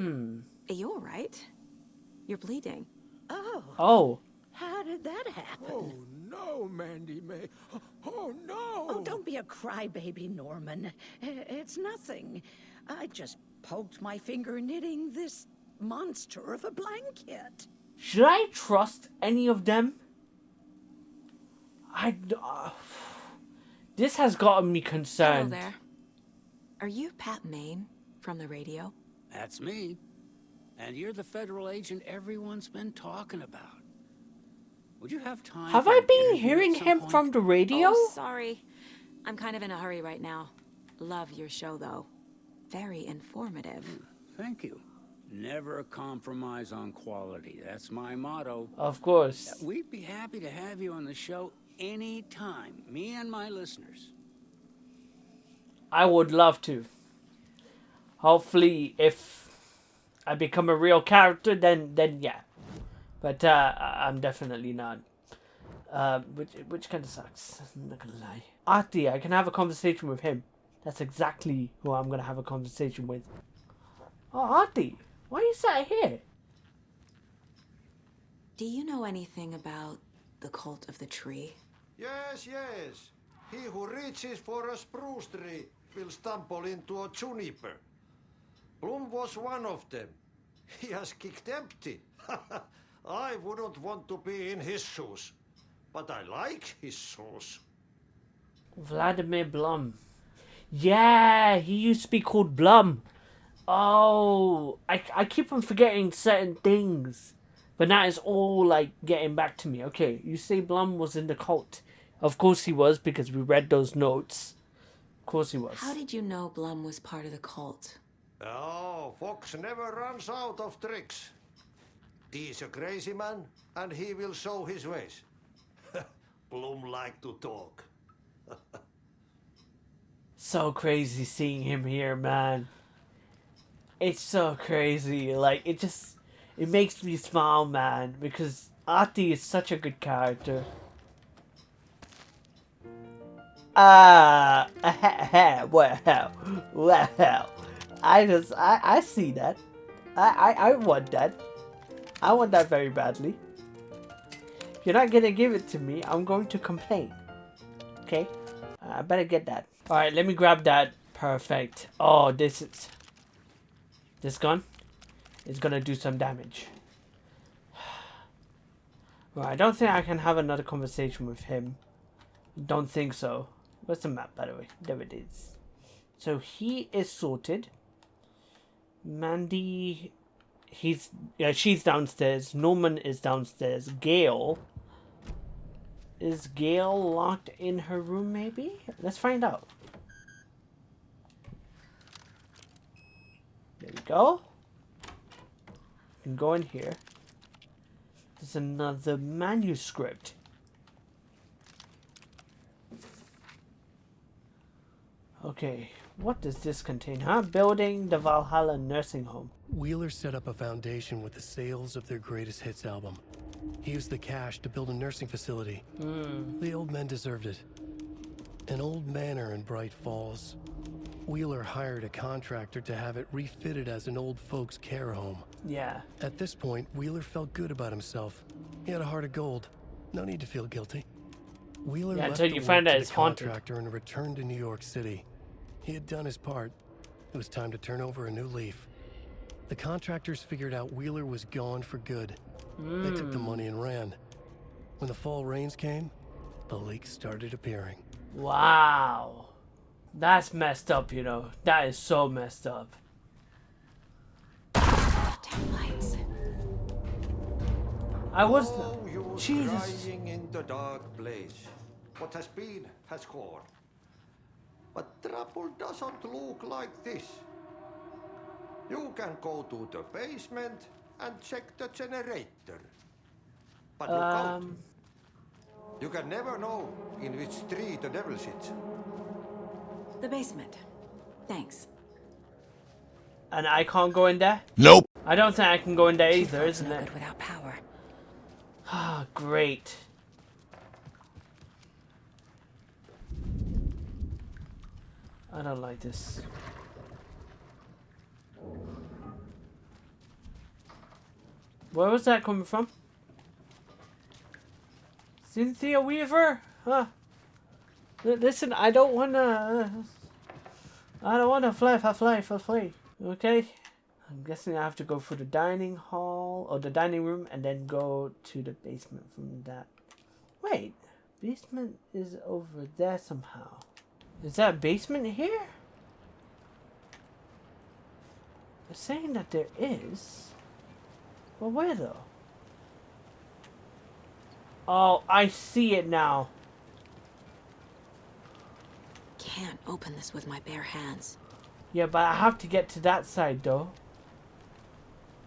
are you all right? You're bleeding. Oh. How did that happen? Oh, no, Mandy May. Oh, no. Oh, don't be a crybaby, Norman. It's nothing. I just poked my finger knitting this monster of a blanket. Should I trust any of them? This has gotten me concerned. Hello there. Are you Pat Maine from the radio? That's me. And you're the federal agent everyone's been talking about. Would you have time? Have I been hearing him from the radio? Oh, sorry. I'm kind of in a hurry right now. Love your show, though. Very informative. Thank you. Never compromise on quality. That's my motto. Of course. We'd be happy to have you on the show anytime. Me and my listeners. I would love to. Hopefully, if I become a real character, then yeah. But I'm definitely not. Which kind of sucks. I'm not gonna lie. Artie, I can have a conversation with him. That's exactly who I'm gonna have a conversation with. Oh, Artie, why are you sat here? Do you know anything about the cult of the tree? Yes, yes. He who reaches for a spruce tree will stumble into a juniper. Bloom was one of them. He has kicked empty. I wouldn't want to be in his shoes, but I like his shoes. Vladimir Blum. Yeah, he used to be called Blum. Oh, I keep on forgetting certain things. But now it's all like getting back to me. Okay, you say Blum was in the cult. Of course he was, because we read those notes. Of course he was. How did you know Blum was part of the cult? Oh, Fox never runs out of tricks. He's a crazy man, and he will show his ways. Bloom like to talk. So crazy seeing him here, man. It's so crazy. Like, it makes me smile, man, because Artie is such a good character. Well, I see that. I want that. I want that very badly. If you're not gonna give it to me, I'm going to complain. Okay? I better get that. Alright, let me grab that. Perfect. Oh, this gun is gonna do some damage. Well, I don't think I can have another conversation with him. Don't think so. Where's the map, by the way? There it is. So he is sorted. Mandy, she's downstairs. Norman is downstairs. Gail. Is Gail locked in her room, maybe? Let's find out. There we go. You can go in here. There's another manuscript. Okay, what does this contain, huh? Building the Valhalla nursing home. Wheeler set up a foundation with the sales of their greatest hits album. He used the cash to build a nursing facility. The old men deserved it. An old manor in Bright Falls. Wheeler hired a contractor to have it refitted as an old folks' care home. Yeah. At this point, Wheeler felt good about himself. He had a heart of gold. No need to feel guilty. Wheeler left until the you work find out to it's the haunted. contractor and returned to New York City. He had done his part. It was time to turn over a new leaf. The contractors figured out Wheeler was gone for good. They took the money and ran. When the fall rains came, the leaks started appearing. Wow. That's messed up, you know. That is so messed up. Taillights. I was... Oh, you Jesus. crying in the dark place. What has been has gone. But trouble doesn't look like this. You can go to the basement and check the generator. But look out. You can never know in which tree the devil sits. The basement. Thanks. And I can't go in there? Nope. I don't think I can go in there either, It's isn't no it? good without power. Ah, great. I don't like this. Where was that coming from? Cynthia Weaver? Huh? Listen, I don't wanna fly. Okay? I'm guessing I have to go through the dining hall, or the dining room, and then go to the basement from that. Wait, basement is over there somehow. Is that a basement here? They're saying that there is. But where though? Oh, I see it now. Can't open this with my bare hands. Yeah, but I have to get to that side though.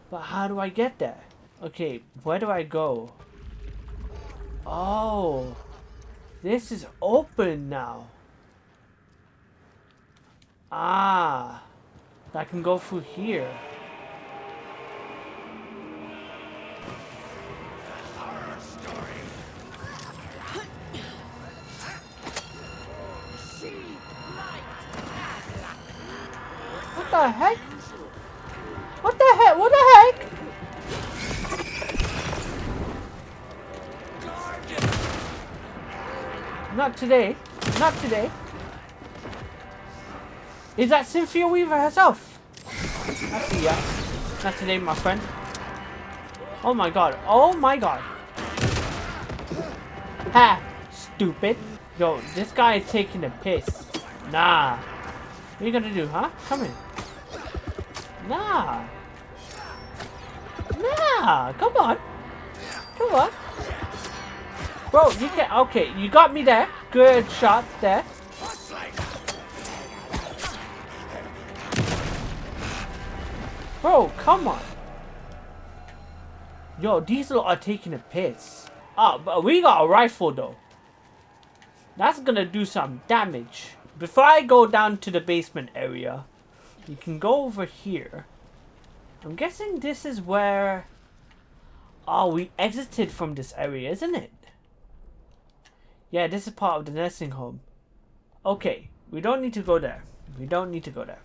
But how do I get there? Okay, where do I go? Oh, this is open now. Ah, I can go through here. What the heck? What the heck? What the heck? Not today. Not today. Is that Cynthia Weaver herself? I see ya. Not today, my friend. Oh my god. Oh my god. Ha! Stupid. Yo, this guy is taking a piss. Nah. What are you gonna do, huh? Come in. Nah. Nah. Come on. Come on. Bro, you can. Okay, you got me there. Good shot there. Bro, come on. Yo, these lot are taking a piss. Oh, but we got a rifle though. That's gonna do some damage. Before I go down to the basement area, you can go over here. I'm guessing this is where... Oh, we exited from this area, isn't it? Yeah, this is part of the nursing home. Okay, we don't need to go there. We don't need to go there.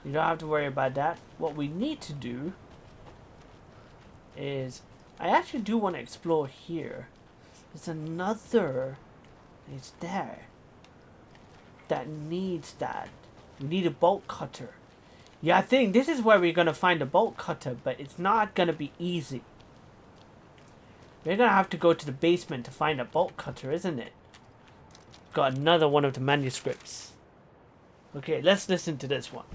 You don't have to worry about that. What we need to do is... I actually do want to explore here. There's another... It's there. That needs that. We need a bolt cutter. Yeah, I think this is where we're going to find a bolt cutter, but it's not going to be easy. We're going to have to go to the basement to find a bolt cutter, isn't it? Got another one of the manuscripts. Okay, let's listen to this one.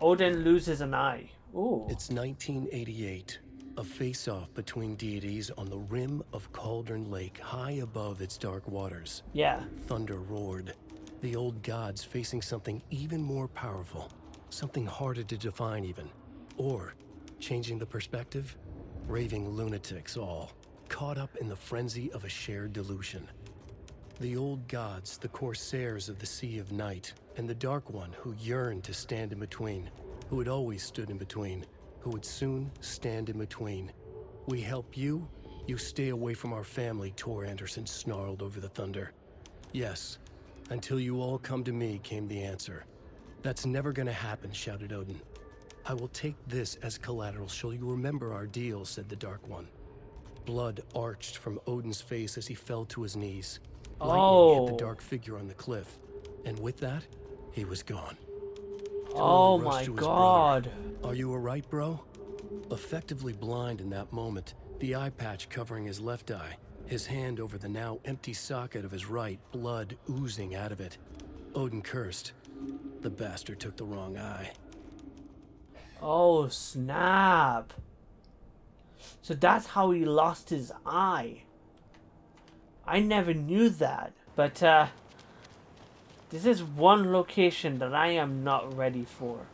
Odin loses an eye. Ooh. It's 1988. A face-off between deities on the rim of Cauldron Lake, high above its dark waters. Yeah. Thunder roared. The old gods facing something even more powerful. Something harder to define even. Or, changing the perspective, raving lunatics all, caught up in the frenzy of a shared delusion. The old gods, the corsairs of the Sea of Night, and the Dark One who yearned to stand in between, who had always stood in between, who would soon stand in between. We help you, you stay away from our family, Tor Anderson snarled over the thunder. Yes, until you all come to me, came the answer. That's never gonna happen, shouted Odin. I will take this as collateral, shall you remember our deal, said the Dark One. Blood arched from Odin's face as he fell to his knees. Lightning hit the dark figure on the cliff, and with that, he was gone. Oh my god. Are you alright, bro? Effectively blind in that moment, the eye patch covering his left eye, his hand over the now empty socket of his right, blood oozing out of it. Odin cursed. The bastard took the wrong eye. Oh, snap. So that's how he lost his eye. I never knew that. But, this is one location that I am not ready for.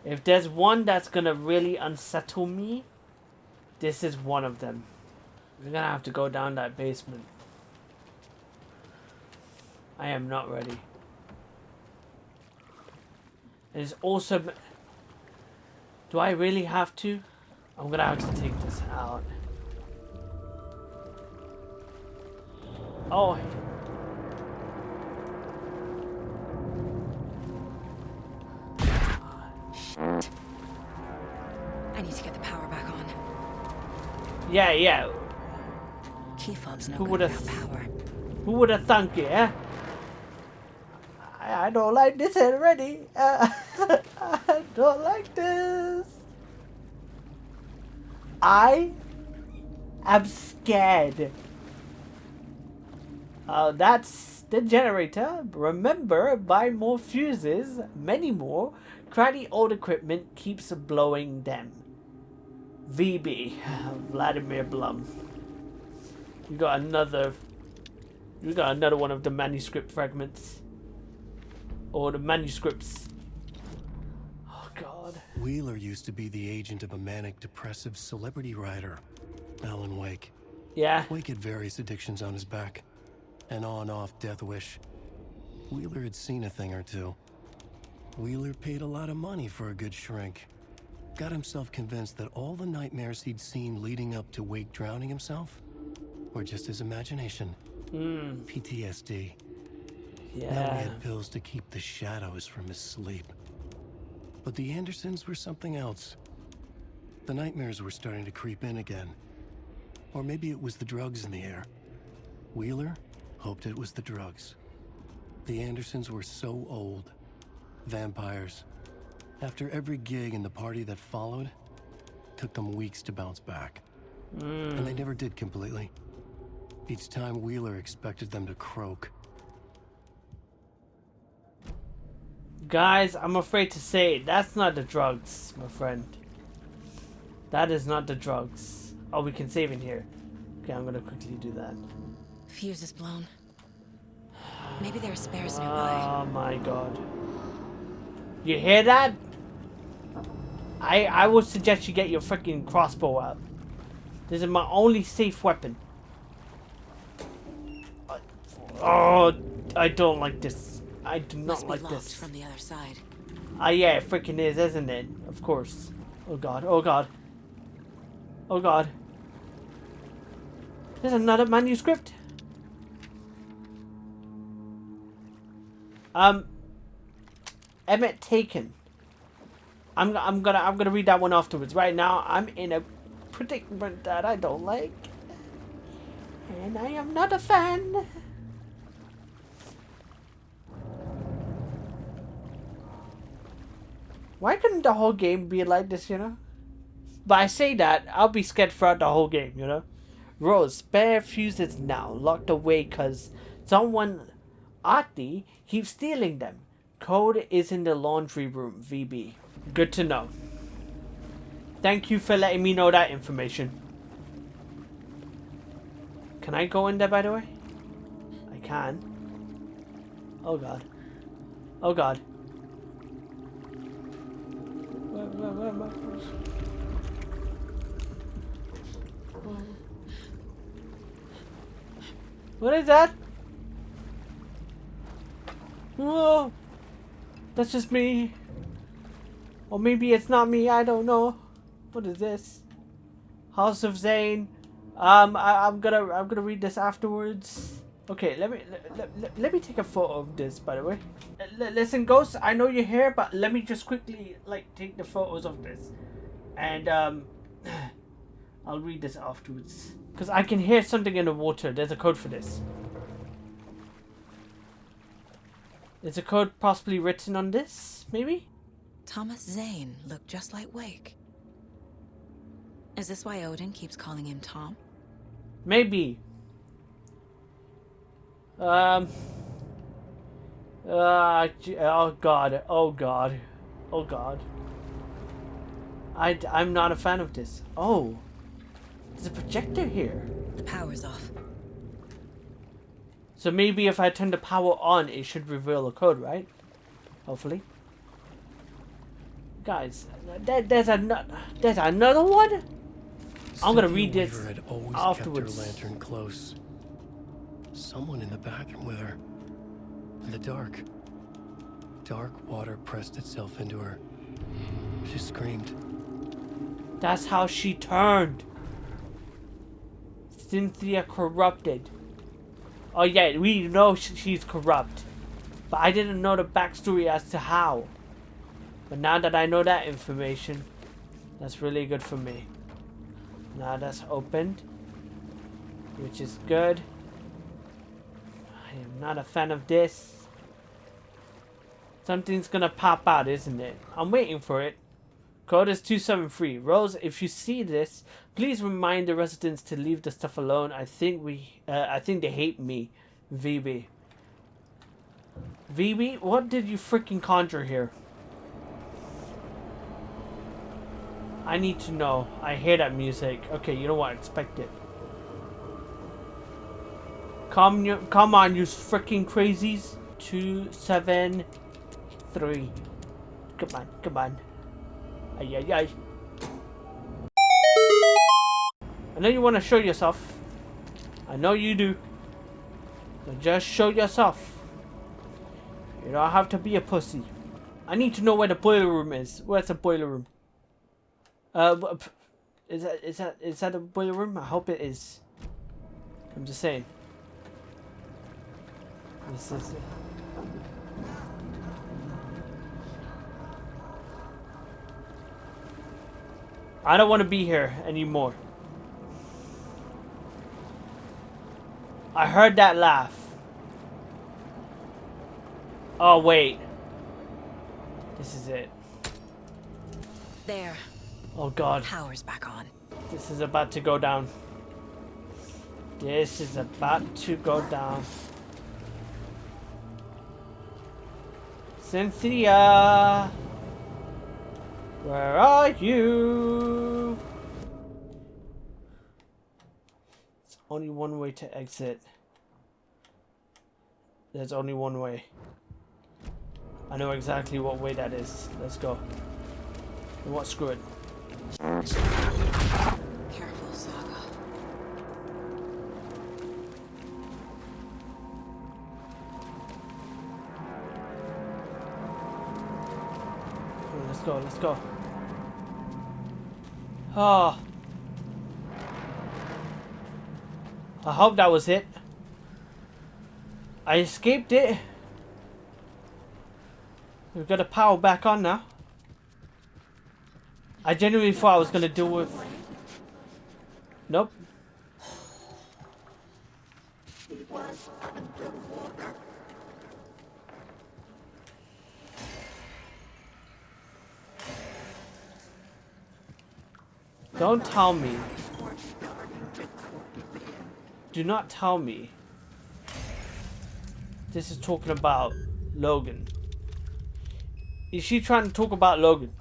If there's one that's gonna really unsettle me, this is one of them. We're gonna have to go down that basement. I am not ready. It's also... Do I really have to? I'm gonna have to take this out. Oh. Shit. I need to get the power back on. Yeah. Key fob's no Who good would without have? power. Who would have thunk it? Eh? I don't like this already. I don't like this. I am scared. That's the generator. Remember, buy more fuses, many more. Cruddy old equipment keeps blowing them. VB, Vladimir Blum. You got another one of the manuscript fragments. Or the manuscripts. Oh god. Wheeler used to be the agent of a manic depressive celebrity writer, Alan Wake. Yeah. Wake had various addictions on his back. An on-off death wish. Wheeler had seen a thing or two. Wheeler paid a lot of money for a good shrink. Got himself convinced that all the nightmares he'd seen leading up to Wake drowning himself were just his imagination. PTSD. Yeah. Now he had pills to keep the shadows from his sleep. But the Andersons were something else. The nightmares were starting to creep in again. Or maybe it was the drugs in the air. Wheeler hoped it was the drugs. The Andersons were so old. Vampires. After every gig and the party that followed, took them weeks to bounce back. And they never did completely. Each time Wheeler expected them to croak. Guys, I'm afraid to say, that's not the drugs, my friend. That is not the drugs. Oh, we can save in here. Okay, I'm gonna quickly do that. Fuse is blown. Maybe there are spares nearby. Oh my god. You hear that? I would suggest you get your freaking crossbow out. This is my only safe weapon. Oh, I don't like this. I do not like this. From the other side. Yeah, it freaking is, isn't it? Of course. Oh god, oh god. Oh god. There's another manuscript. Emmett Taken. I'm gonna read that one afterwards. Right now, I'm in a predicament that I don't like, and I am not a fan. Why couldn't the whole game be like this, you know? But I say that, I'll be scared throughout the whole game, you know? Rose, spare fuses now, locked away cause someone, Artie, keeps stealing them. Code is in the laundry room, VB. Good to know. Thank you for letting me know that information. Can I go in there, by the way? I can. Oh god. Oh god. What is that? Whoa! That's just me. Or maybe it's not me, I don't know. What is this? House of Zane. I'm gonna read this afterwards. Okay, let me take a photo of this, by the way. Listen, Ghost, I know you're here, but let me just quickly take the photos of this, and I'll read this afterwards. Because I can hear something in the water. There's a code for this. Is a code possibly written on this, maybe? Thomas Zane looked just like Wake. Is this why Odin keeps calling him Tom? Maybe. Oh god. Oh god. Oh god. I'm not a fan of this. Oh. There's a projector here. The power's off. So maybe if I turn the power on, it should reveal a code, right? Hopefully. Guys, there's another one? I'm gonna Cynthia read this Weaver had always afterwards. kept her lantern close. Someone in the bathroom with her. In the dark. Dark water pressed itself into her. She screamed. That's how she turned. Cynthia corrupted. Oh yeah, we know she's corrupt. But I didn't know the backstory as to how. But now that I know that information, that's really good for me. Now that's opened, which is good. I am not a fan of this. Something's gonna pop out, isn't it? I'm waiting for it. Code is 273. Rose, if you see this, please remind the residents to leave the stuff alone. I think they hate me. VB. VB, what did you freaking conjure here? I need to know. I hear that music. Okay, you know what? Expect it. Come on, you freaking crazies. 273. Come on. Ay, ay, ay. I know you want to show yourself. I know you do. So just show yourself. You don't have to be a pussy. I need to know where the boiler room is. Where's the boiler room? Is that a boiler room? I hope it is. I'm just saying. This is it. I don't want to be here anymore. I heard that laugh. Oh wait. This is it. There. Oh god. Power's back on. This is about to go down. This is about to go down. Cynthia! Where are you? There's only one way to exit. There's only one way. I know exactly what way that is. Let's go. You know what? Screw it. Careful, Saga. Let's go, let's go. Oh. I hope that was it. I escaped it. We've got the power back on now. I genuinely thought I was gonna deal with... Nope. Don't tell me. Do not tell me. This is talking about Logan. Is she trying to talk about Logan?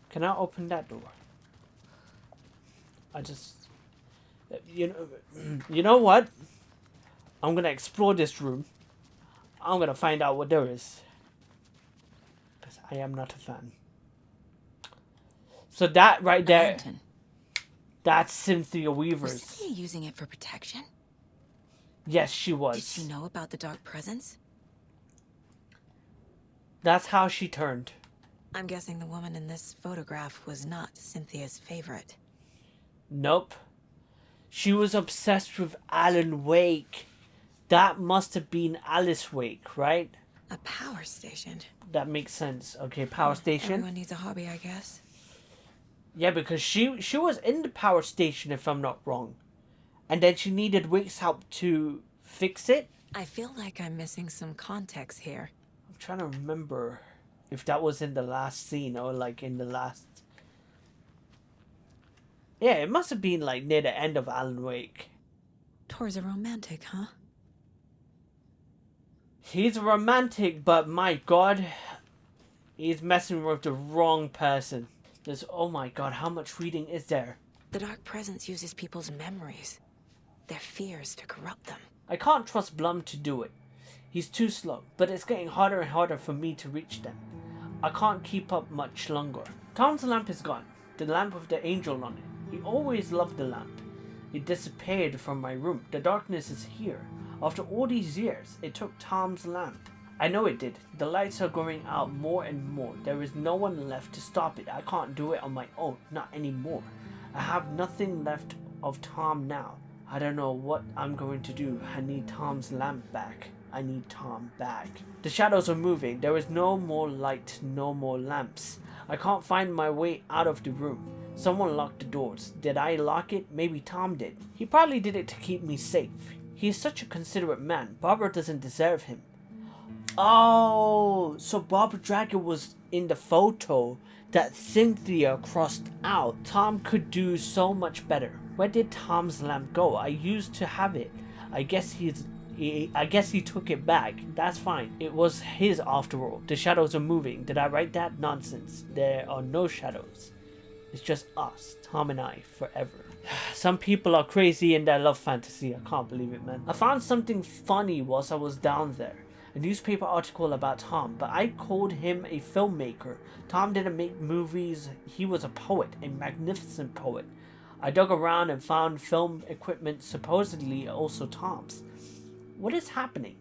Can I open that door? I just... You know what? I'm gonna explore this room. I'm gonna find out what there is. Because I am not a fan. So that right there... That's Cynthia Weaver's. Was Cynthia using it for protection? Yes, she was. Did she know about the dark presence? That's how she turned. I'm guessing the woman in this photograph was not Cynthia's favorite. Nope. She was obsessed with Alan Wake. That must have been Alice Wake, right? A power station. That makes sense. Okay, power station. Everyone needs a hobby, I guess. Yeah, because she was in the power station, if I'm not wrong. And then she needed Wake's help to fix it. I feel like I'm missing some context here. I'm trying to remember if that was in the last scene or like in the last... Yeah, it must have been like near the end of Alan Wake. Tor's a romantic, huh? He's a romantic, but my god, he's messing with the wrong person. There's, oh my god, how much reading is there? The dark presence uses people's memories, their fears to corrupt them. I can't trust Blum to do it. He's too slow, but it's getting harder and harder for me to reach them. I can't keep up much longer. Tom's lamp is gone. The lamp with the angel on it. He always loved the lamp. It disappeared from my room. The darkness is here. After all these years, it took Tom's lamp. I know it did. The lights are going out more and more. There is no one left to stop it. I can't do it on my own. Not anymore. I have nothing left of Tom now. I don't know what I'm going to do. I need Tom's lamp back. I need Tom back. The shadows are moving. There is no more light, no more lamps. I can't find my way out of the room. Someone locked the doors. Did I lock it? Maybe Tom did. He probably did it to keep me safe. He is such a considerate man. Barbara doesn't deserve him. Oh, so Barbara Dragon was in the photo that Cynthia crossed out. Tom could do so much better. Where did Tom's lamp go? I used to have it. I guess he took it back. That's fine. It was his after all. The shadows are moving. Did I write that? Nonsense. There are no shadows. It's just us, Tom and I, forever. Some people are crazy in their love fantasy. I can't believe it, man. I found something funny whilst I was down there. A newspaper article about Tom, but I called him a filmmaker. Tom didn't make movies. He was a poet, a magnificent poet. I dug around and found film equipment supposedly also Tom's. What is happening?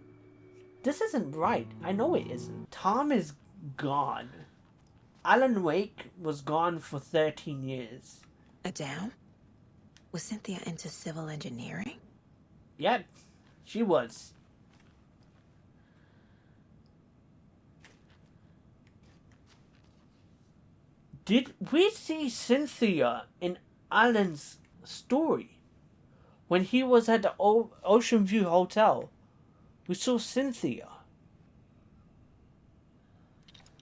This isn't right. I know it isn't. Tom is gone. Alan Wake was gone for 13 years. Adele? Was Cynthia into civil engineering? Yep, she was. Did we see Cynthia in Alan's story? When he was at the Ocean View Hotel, we saw Cynthia.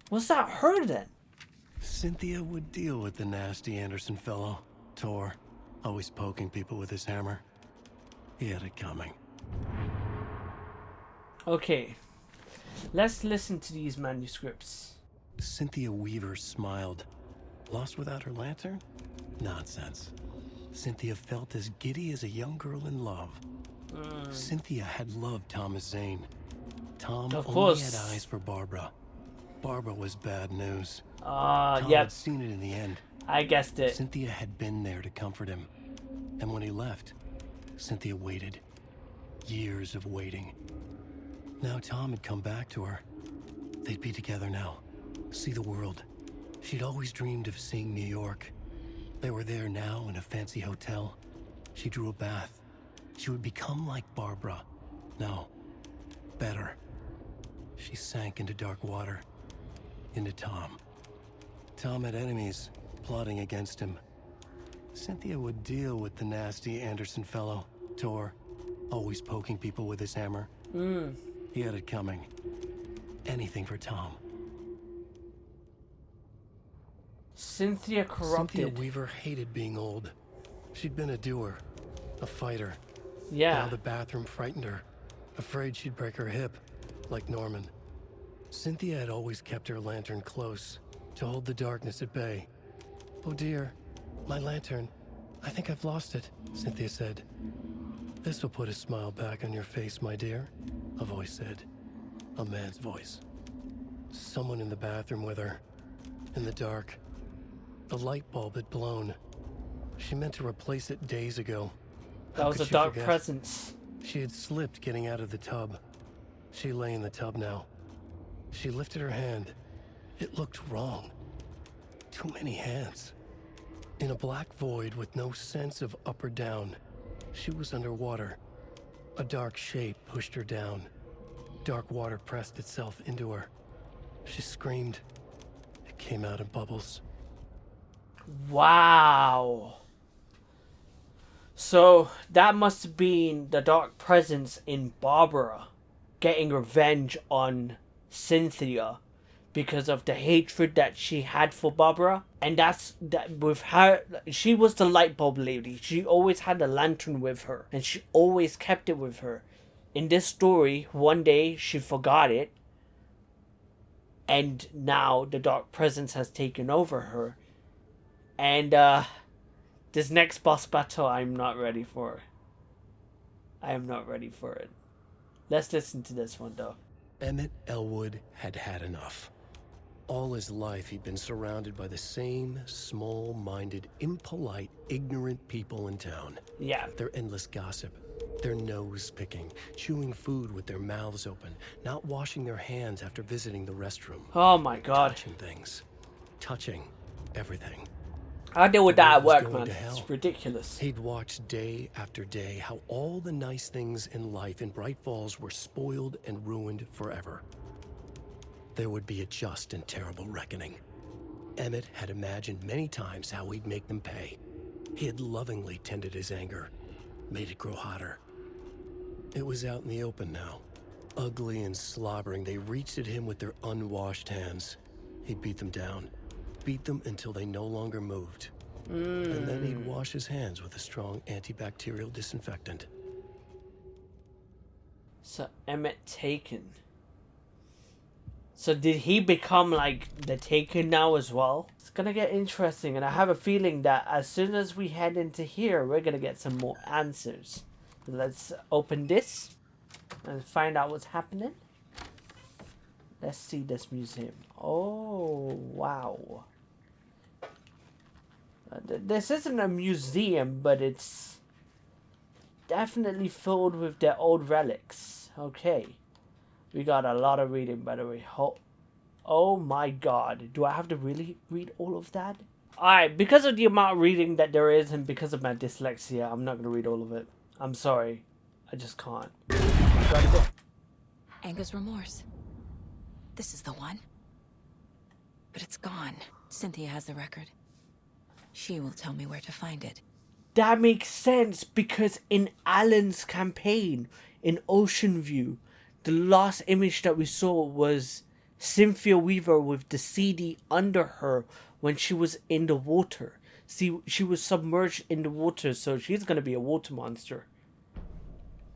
Was that her then? Cynthia would deal with the nasty Anderson fellow, Tor, always poking people with his hammer. He had it coming. Okay, let's listen to these manuscripts. Cynthia Weaver smiled. Lost without her lantern? Nonsense. Cynthia felt as giddy as a young girl in love. Cynthia had loved Thomas Zane. Tom only had eyes for Barbara. Barbara was bad news. Tom had seen it in the end. I guessed it. Cynthia had been there to comfort him. And when he left, Cynthia waited. Years of waiting. Now Tom had come back to her. They'd be together now. See the world. She'd always dreamed of seeing New York. They were there now in a fancy hotel. She drew a bath. She would become like Barbara. No, better. She sank into dark water. Into Tom. Tom had enemies plotting against him. Cynthia would deal with the nasty Anderson fellow, Tor, always poking people with his hammer. He had it coming. Anything for Tom. Cynthia corrupted. Cynthia Weaver hated being old. She'd been a doer, a fighter. Yeah. Now the bathroom frightened her, afraid she'd break her hip, like Norman. Cynthia had always kept her lantern close, to hold the darkness at bay. Oh dear, my lantern. I think I've lost it, Cynthia said. This will put a smile back on your face, my dear, a voice said. A man's voice. Someone in the bathroom with her, in the dark. The light bulb had blown. She meant to replace it days ago. That was a dark presence. She had slipped getting out of the tub. She lay in the tub now. She lifted her hand. It looked wrong. Too many hands. In a black void with no sense of up or down, she was underwater. A dark shape pushed her down. Dark water pressed itself into her. She screamed. It came out in bubbles. Wow. So that must have been the dark presence in Barbara getting revenge on Cynthia because of the hatred that she had for Barbara. And that's that with her. She was the light bulb lady. She always had a lantern with her and she always kept it with her. In this story, one day she forgot it and now the dark presence has taken over her. And this next boss battle I'm not ready for. I am not ready for it. Let's listen to this one, though. Emmett Elwood had had enough. All his life, he'd been surrounded by the same small-minded, impolite, ignorant people in town. Yeah. Their endless gossip, their nose-picking, chewing food with their mouths open, not washing their hands after visiting the restroom. Oh my God. Touching things. Touching everything. I deal with that at work, man. To hell. It's ridiculous. He'd watched day after day how all the nice things in life in Bright Falls were spoiled and ruined forever. There would be a just and terrible reckoning. Emmett had imagined many times how he'd make them pay. He had lovingly tended his anger, made it grow hotter. It was out in the open now. Ugly and slobbering, they reached at him with their unwashed hands. He'd beat them down. Beat them until they no longer moved. And then he'd wash his hands with a strong antibacterial disinfectant. So Emmett Taken. So did he become like the Taken now as well? It's gonna get interesting, and I have a feeling that as soon as we head into here, we're gonna get some more answers. Let's open this and find out what's happening. Let's see this museum. Oh, wow. This isn't a museum, but it's definitely filled with their old relics. Okay. We got a lot of reading, by the way. Oh my God. Do I have to really read all of that? Alright, because of the amount of reading that there is and because of my dyslexia, I'm not going to read all of it. I'm sorry. I just can't. Gotta go. Anger's remorse. This is the one. But it's gone. Cynthia has the record. She will tell me where to find it. That makes sense because in Alan's campaign, in Ocean View, the last image that we saw was Cynthia Weaver with the CD under her when she was in the water. See, she was submerged in the water, so she's gonna be a water monster.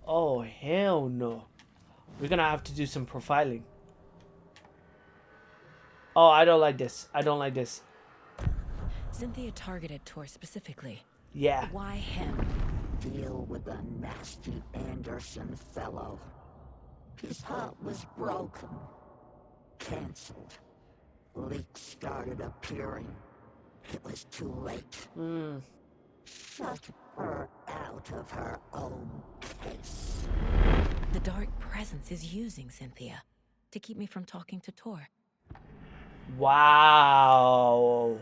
Oh, hell no. We're gonna have to do some profiling. Oh, I don't like this. I don't like this. Cynthia targeted Tor specifically. Yeah. Why him? Deal with the nasty Anderson fellow. His heart was broken. Cancelled. Leaks started appearing. It was too late. Shut her out of her own case. The dark presence is using Cynthia to keep me from talking to Tor. Wow.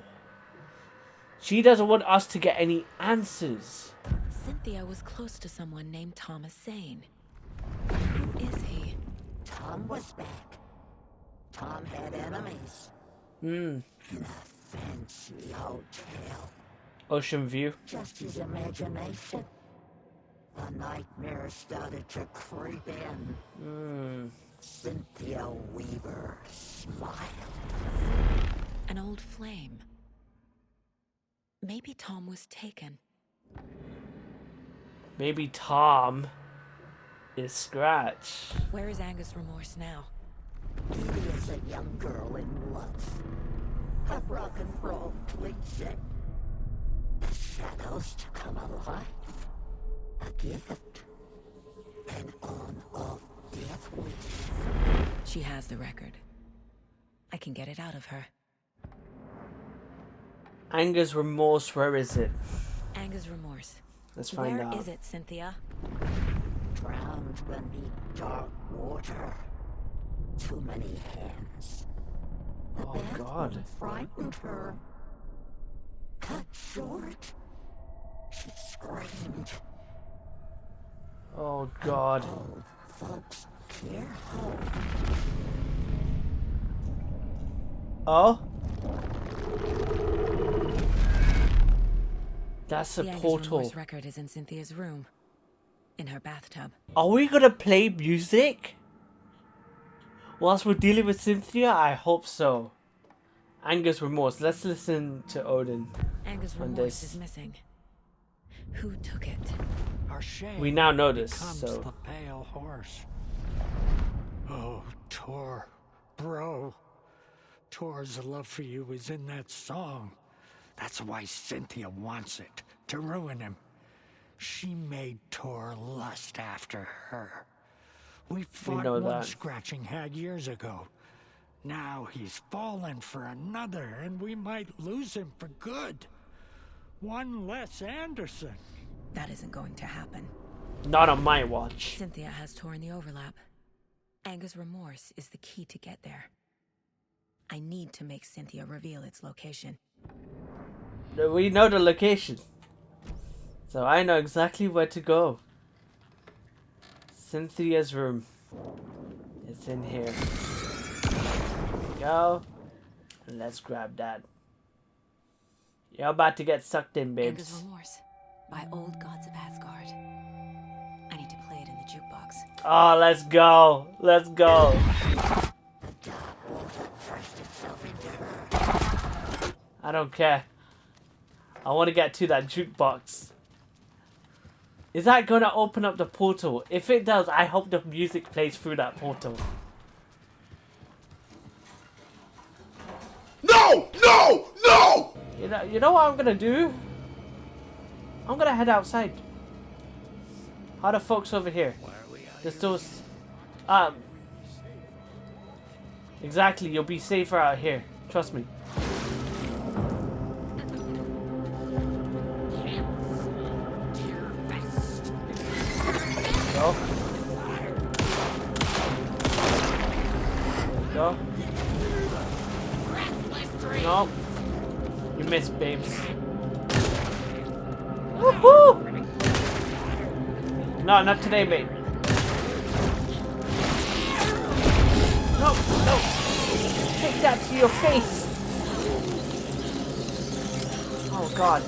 She doesn't want us to get any answers. Cynthia was close to someone named Thomas Zane. Who is he? Tom was back. Tom had enemies. In a fancy hotel. Ocean View. Just his imagination. The nightmare started to creep in. Cynthia Weaver smiled. An old flame. Maybe Tom was taken. Maybe Tom is Scratch. Where is Angus Remorse now? He is a young girl in love. A rock and roll cliche. The shadows to come alive. A gift. An on-off death wish. She has the record. I can get it out of her. Anger's Remorse, where is it? Anger's Remorse. Let's find out. Where is it, Cynthia? Drowned beneath dark water. Too many hands. Oh, God. Frightened her. Cut short. She screamed. Oh, God. Old folks care home. Oh? That's a the Angus portal. Remorse record is in Cynthia's room. In her bathtub. Are we gonna play music? Whilst we're dealing with Cynthia? I hope so. Angus Remorse. Let's listen to Odin. Angus on Remorse this. is missing. Who took it? Our shame We now know this, becomes so... the pale horse. Oh, Tor, bro. Tor's love for you is in that song. That's why Cynthia wants it, to ruin him. She made Tor lust after her. We fought know one that. scratching hag years ago. Now he's fallen for another, and we might lose him for good. One less Anderson. That isn't going to happen. Not on my watch. Cynthia has torn the overlap. Anger's remorse is the key to get there. I need to make Cynthia reveal its location. We know the location. So I know exactly where to go. Cynthia's room. It's in here. There we go. And let's grab that. You're about to get sucked in, babes. Anger's remorse by Old Gods of Asgard. I need to play it in the jukebox. Oh, let's go. Let's go. I don't care. I want to get to that jukebox. Is that going to open up the portal? If it does, I hope the music plays through that portal. No! No! No! You know what I'm going to do? I'm going to head outside. How the folks over here? There's those... Exactly, you'll be safer out here. Trust me. Go. Go. No. You missed, babes. Woohoo! No, not today, babe. No, no. Take that to your face. Oh, God.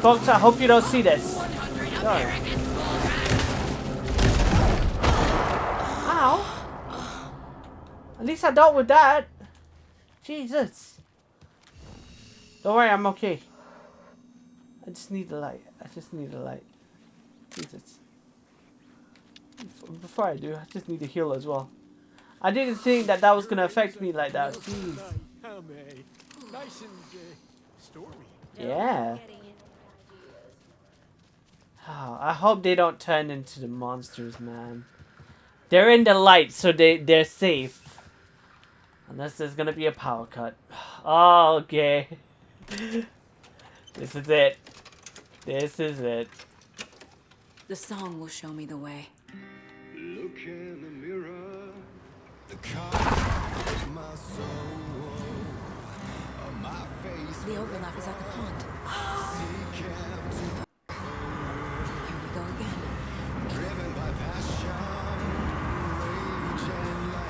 Folks, I hope you don't see this. Sorry. Ow. At least I dealt with that. Jesus. Don't worry, I'm okay. I just need the light. I just need the light. Jesus. Before I do, I just need to heal as well. I didn't think that that was going to affect me like that. Jeez. Nice and stormy. Yeah. Oh, I hope they don't turn into the monsters, man. They're in the light, so they're safe. Unless there's gonna be a power cut. Oh, okay. This is it. This is it. The song will show me the way. Look in the mirror. The The overlap is at the pond. Here we go again.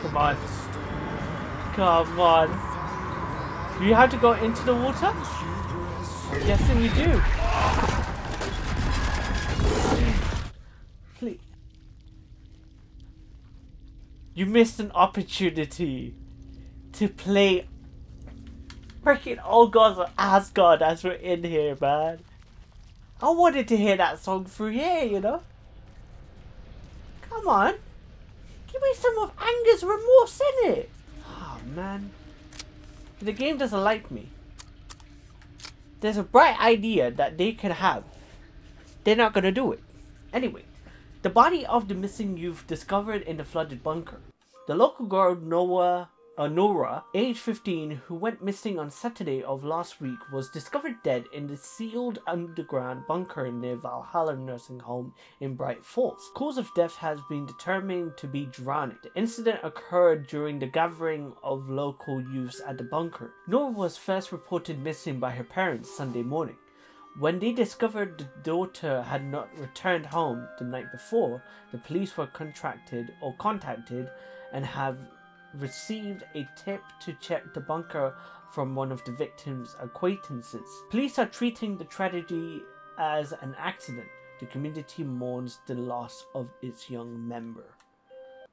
Come on. Come on. Do you have to go into the water? I'm guessing you do. Please. You missed an opportunity to play freaking Old Gods of Asgard as we're in here, man. I wanted to hear that song through here, you know? Come on. Give me some of Anger's remorse in it. Oh, man. The game doesn't like me. There's a bright idea that they could have. They're not going to do it. Anyway, the body of the missing youth discovered in the flooded bunker. The local girl Nora, age 15, who went missing on Saturday of last week, was discovered dead in the sealed underground bunker near Valhalla Nursing Home in Bright Falls. Cause of death has been determined to be drowning. The incident occurred during the gathering of local youths at the bunker. Nora was first reported missing by her parents Sunday morning. When they discovered the daughter had not returned home the night before, the police were contacted and have received a tip to check the bunker from one of the victim's acquaintances. Police are treating the tragedy as an accident. The community mourns the loss of its young member.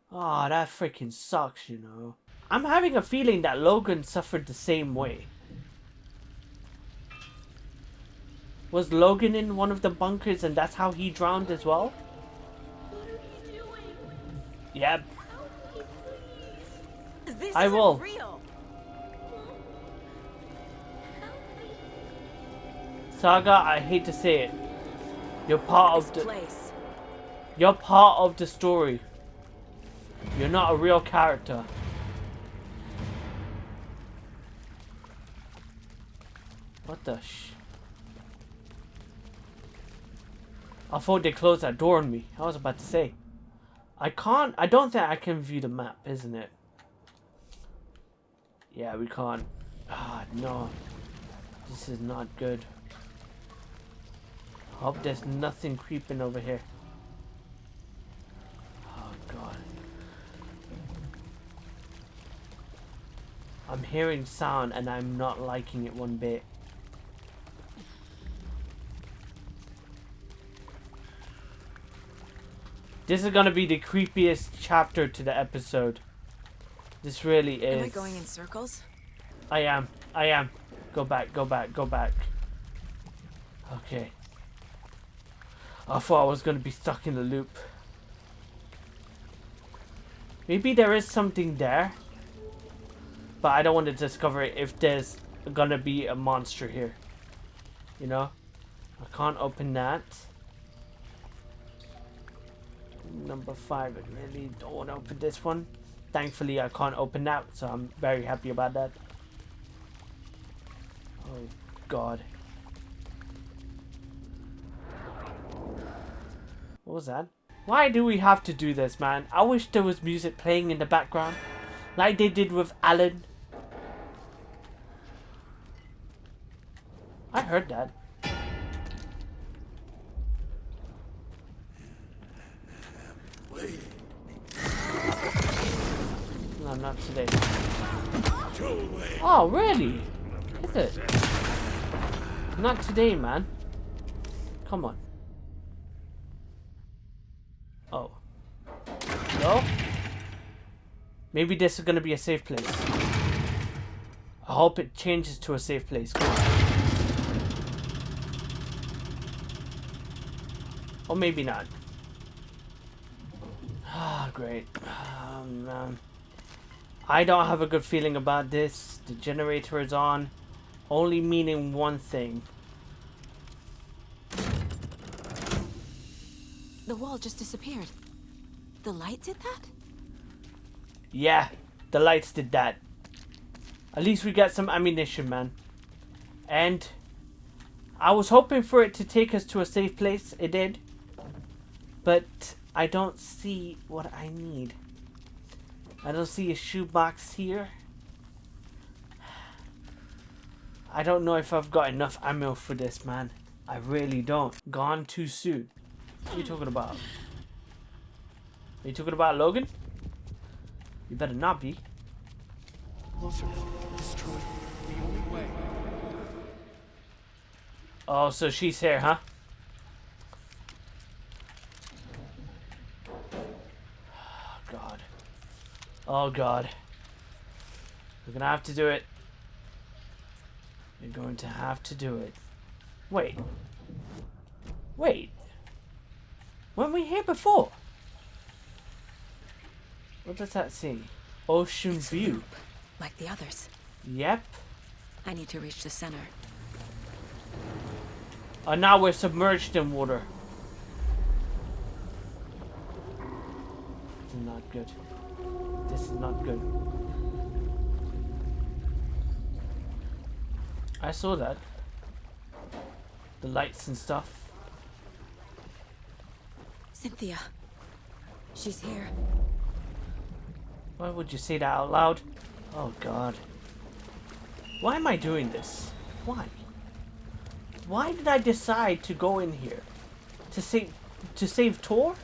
Oh, that freaking sucks, you know. I'm having a feeling that Logan suffered the same way. Was Logan in one of the bunkers and that's how he drowned as well? What are you doing? Yep. This I isn't will. real. Saga, I hate to say it. You're part of the place. You're part of the story. You're not a real character. What the sh... I thought they closed that door on me. I was about to say. I don't think I can view the map, isn't it? Yeah, we can't. Ah, no. This is not good. I hope there's nothing creeping over here. Oh, God. I'm hearing sound and I'm not liking it one bit. This is gonna be the creepiest chapter to the episode. This really is. Am I going in circles? I am. Go back. Okay. I thought I was gonna be stuck in the loop. Maybe there is something there. But I don't want to discover it if there's gonna be a monster here. You know? I can't open that. Number 5, I really don't want to open this one. Thankfully I can't open that, so I'm very happy about that. Oh God. What was that? Why do we have to do this, man? I wish there was music playing in the background, like they did with Alan. I heard that. No, not today. Oh, really? Is it? Not today, man. Come on. Oh. No? Maybe this is gonna be a safe place. I hope it changes to a safe place. Come on. Or maybe not. Ah, great. Man. I don't have a good feeling about this. The generator is on, only meaning one thing. The wall just disappeared. The light did that? Yeah, the lights did that. At least we got some ammunition, man. And I was hoping for it to take us to a safe place. It did. But I don't see what I need. I don't see a shoebox here. I don't know if I've got enough ammo for this, man. I really don't. Gone too soon. What are you talking about? Are you talking about Logan? You better not be. Closer. Destroy. The only way. Oh, so she's here, huh? Oh, God. Oh, God. We're gonna have to do it. You're going to have to do it. Wait. Wait. Weren't we here before? What does that say? Ocean view. Like the others. Yep. I need to reach the center. And now we're submerged in water. This is not good. This is not good. I saw that. The lights and stuff. Cynthia. She's here. Why would you say that out loud? Oh, God. Why am I doing this? Why? Why did I decide to go in here? To save Tor?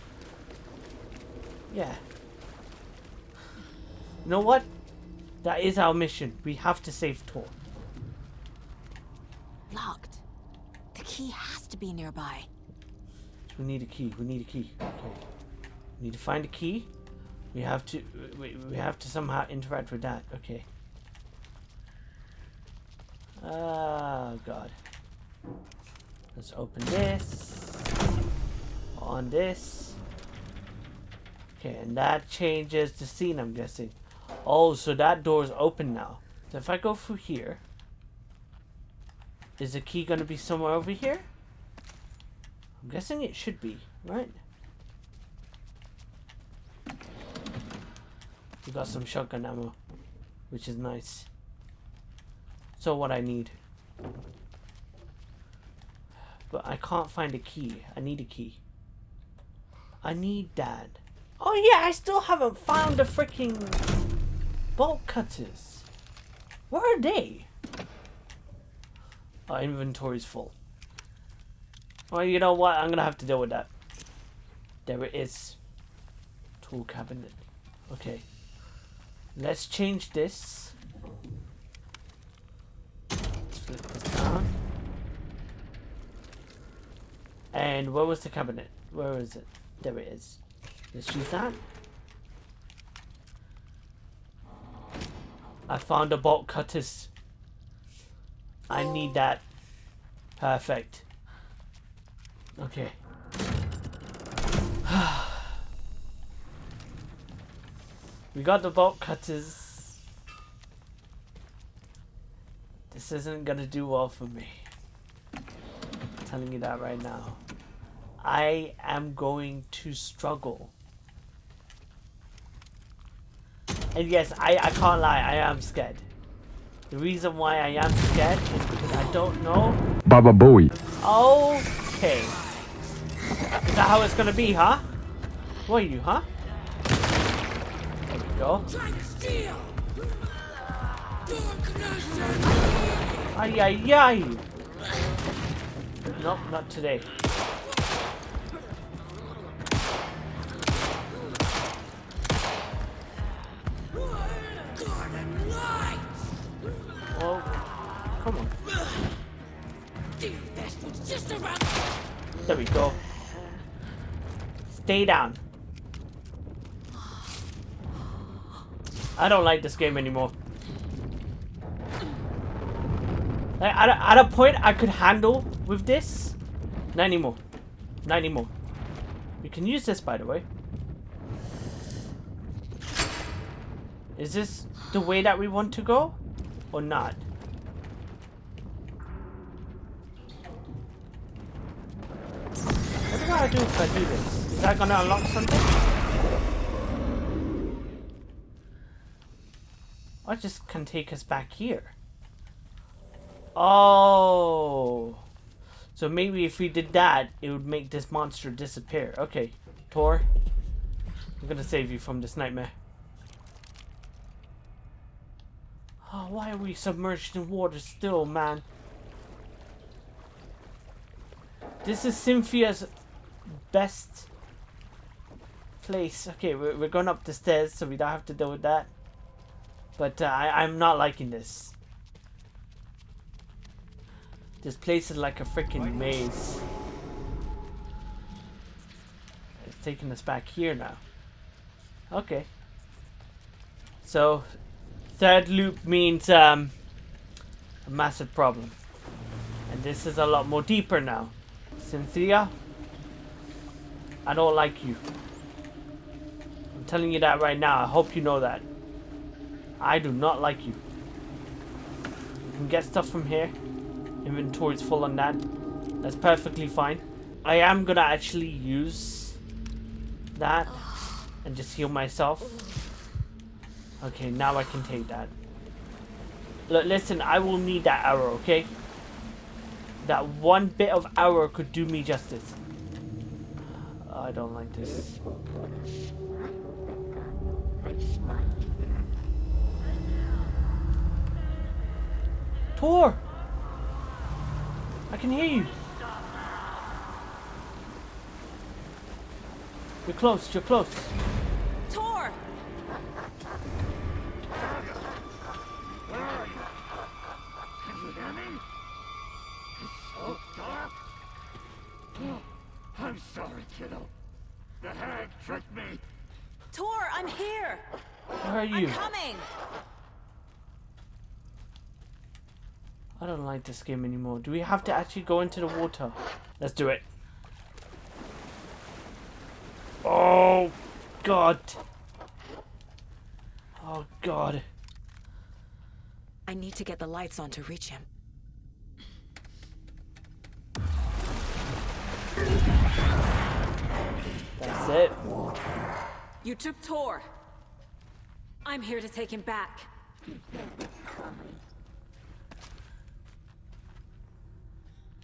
Yeah. You know what? That is our mission. We have to save Tor. Locked. The key has to be nearby. We need a key. We need a key. Okay. We need to find a key. We have to somehow interact with that. Okay. Oh, God. Let's open this. On this. Okay, and that changes the scene, I'm guessing. Oh, so that door is open now. So if I go through here, is the key gonna be somewhere over here? I'm guessing it should be, right? We got some shotgun ammo, which is nice. So what I need. But I can't find a key. I need a key. I need that. Oh yeah, I still haven't found the freaking bolt cutters. Where are they? Our inventory's full. Well, you know what? I'm gonna have to deal with that. There it is. Tool cabinet. Okay. Let's change this. Let's flip this down. And where was the cabinet? Where is it? There it is. Let's use that. I found the bolt cutters. I need that. Perfect. Okay. We got the bolt cutters. This isn't gonna do well for me. I'm telling you that right now. I am going to struggle. And yes, I can't lie, I am scared. The reason why I am scared is because I don't know. Baba Booey. Okay. Is that how it's gonna be, huh? What are you, huh? There we go. Ay, ay, ay. Nope, not today. Oh, come on. There we go. Stay down. I don't like this game anymore. Like, at a point I could handle with this. Not anymore. Not anymore. We can use this, by the way. Is this the way that we want to go? Or not? What do I do if I do this? Is that gonna unlock something? Or just can take us back here. Oh. So maybe if we did that, it would make this monster disappear. Okay, Tor. I'm gonna save you from this nightmare. Oh, why are we submerged in water still, man? This is Cynthia's best place. Okay, we're going up the stairs, so we don't have to deal with that. But I'm not liking this. This place is like a freaking maze. It's taking us back here now. Okay. So, third loop means a massive problem. And this is a lot more deeper now. Cynthia, I don't like you. I'm telling you that right now. I hope you know that. I do not like you. You can get stuff from here. Inventory's full on that. That's perfectly fine. I am gonna actually use that and just heal myself. Okay, now I can take that. Look, listen, I will need that arrow, okay? That one bit of arrow could do me justice. I don't like this. Tor! I can hear you. You're close, you're close. Tor! Where are you? Can you hear me? It's so dark. Oh, I'm sorry, kiddo. The hag tricked me. Tor, I'm here! Where are you? I'm coming! I don't like this game anymore. Do we have to actually go into the water? Let's do it. Oh, God. Oh, God. I need to get the lights on to reach him. That's it. You took Tor. I'm here to take him back.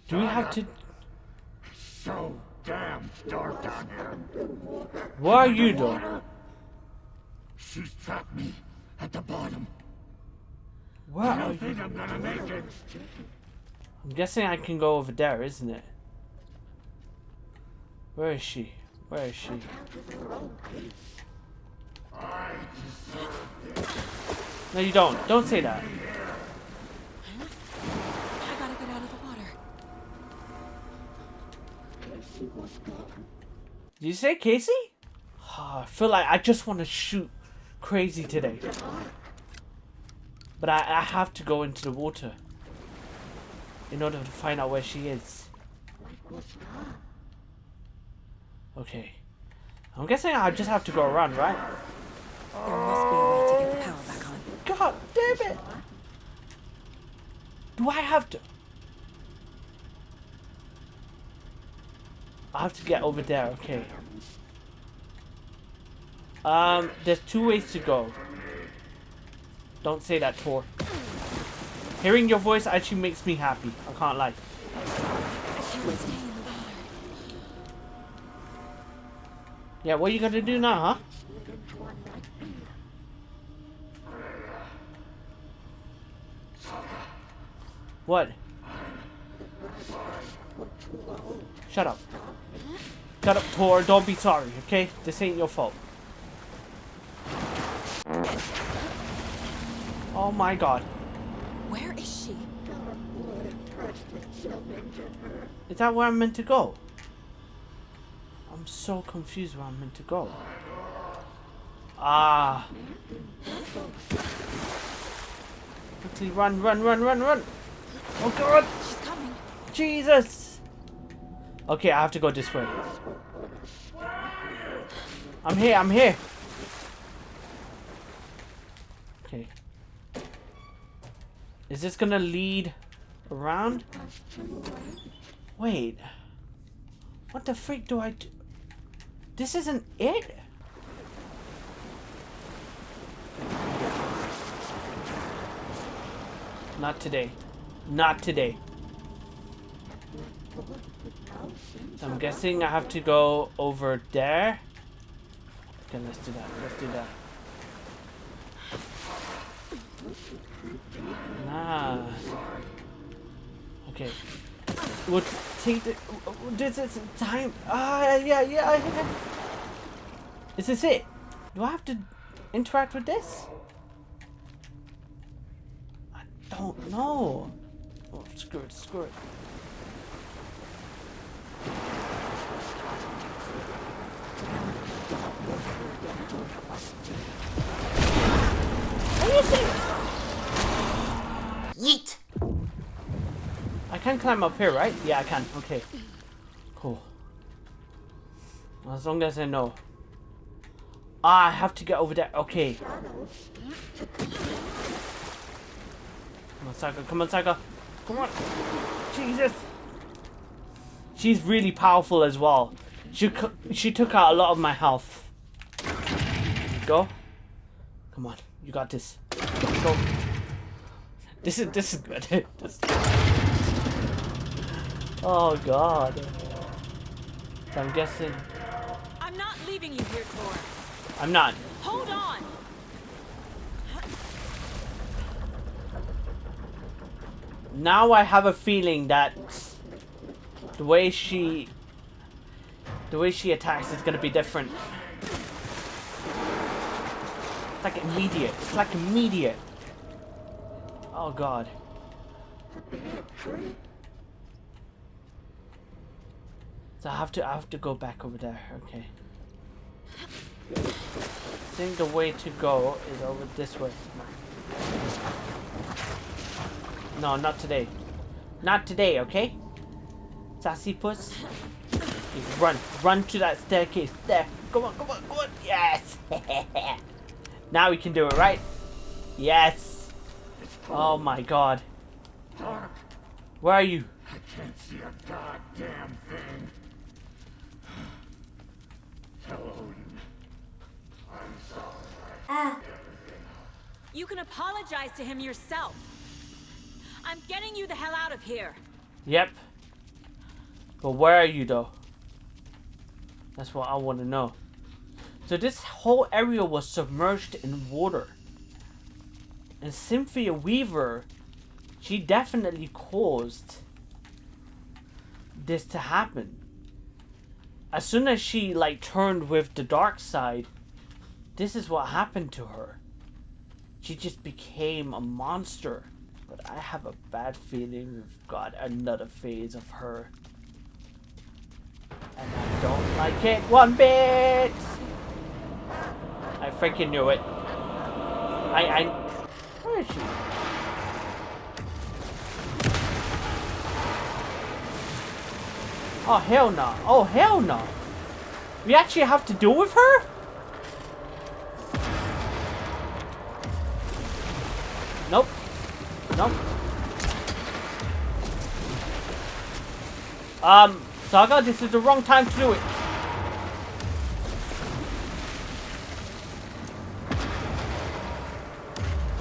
Do we have to... So damn dark down here. What are you doing? She's trapped me at the bottom. Where I are don't you? think I'm gonna make it. I'm guessing I can go over there, isn't it? Where is she? Where is she? No, you don't. Don't say that. I gotta get out of the water. Did you say Casey? Oh, I feel like I just want to shoot crazy today. But I have to go into the water in order to find out where she is. Okay. I'm guessing I just have to go around, right? There must be a way to get the power back on. God damn it! Do I have to? I have to get over there, okay. There's two ways to go. Don't say that, Tor. Hearing your voice actually makes me happy. I can't lie. Yeah, what are you gonna do now, huh? What? Shut up. Shut up, Tor. Don't be sorry, okay? This ain't your fault. Oh my god. Where is she? Is that where I'm meant to go? I'm so confused where I'm meant to go. Ah. Quickly run, run, run, run, run. Oh god. She's coming. Jesus. Okay, I have to go this way. I'm here, I'm here. Okay. Is this gonna lead around? Wait. What the freak do I do? This isn't it? Not today. Not today. So I'm guessing I have to go over there. Okay, let's do that. Let's do that. Nah. Okay. We'll take the... This is time. Ah, yeah. Is this it? Do I have to interact with this? I don't know. Oh, screw it, screw it. What do you think? Yeet! I can climb up here, right? Yeah, I can. Okay. Cool. As long as I know. Ah, I have to get over there. Okay. Come on, Saga. Come on, Saga. Come on. Jesus. She's really powerful as well. She took out a lot of my health. Go. Come on. You got this. Go. This is good. Oh god. So I'm guessing. I'm not leaving you here, Tor. I'm not. Hold on. Now I have a feeling that the way she attacks is gonna be different. It's like immediate. It's like immediate. Oh god. So I have to go back over there. Okay. I think the way to go is over this way. No, not today. Not today, okay? Sassy puss. Okay, run to that staircase. There. Come on. Yes. Now we can do it, right? Yes. Oh my god. Where are you? I can't see a goddamn thing. You can apologize to him yourself. I'm getting you the hell out of here. Yep. But where are you though? That's what I want to know. So this whole area was submerged in water. And Cynthia Weaver, she definitely caused this to happen. As soon as she like turned with the dark side, this is what happened to her. She just became a monster. But I have a bad feeling we've got another phase of her. And I don't like it one bit. I freaking knew it. Where is she? Oh hell no. Oh hell no. We actually have to deal with her? Nope. Nope. Saga, this is the wrong time to do it.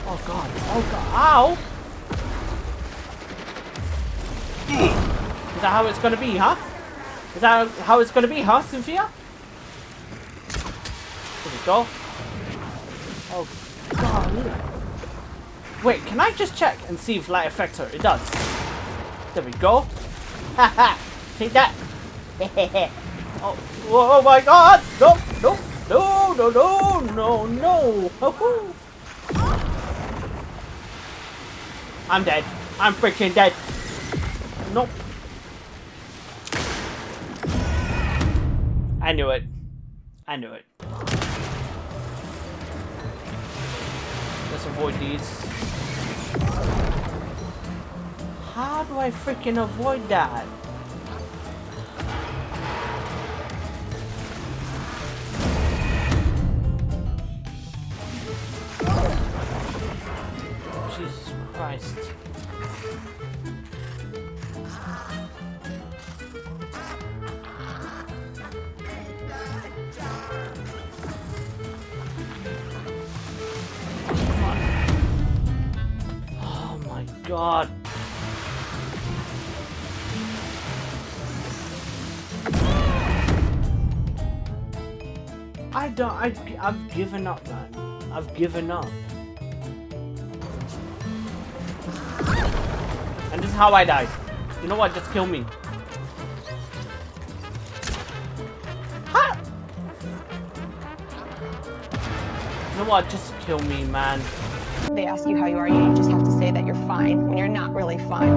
Oh god. Oh god. Ow! Is that how it's gonna be, huh? Is that how it's gonna be, huh, Cynthia? There we go. Oh god. Wait, can I just check and see if light affects her? It does. There we go. Haha. Take that. Oh my god. No, no, no, no, no, no, no. I'm dead. I'm freaking dead. Nope. I knew it. I knew it. Let's avoid these. How do I freaking avoid that? Jesus Christ. Oh my god. I've given up, man. I've given up. And this is how I died. You know what? Just kill me. Ha! You know what? Just kill me, man. They ask you how you are, you just have to say that you're fine when you're not really fine.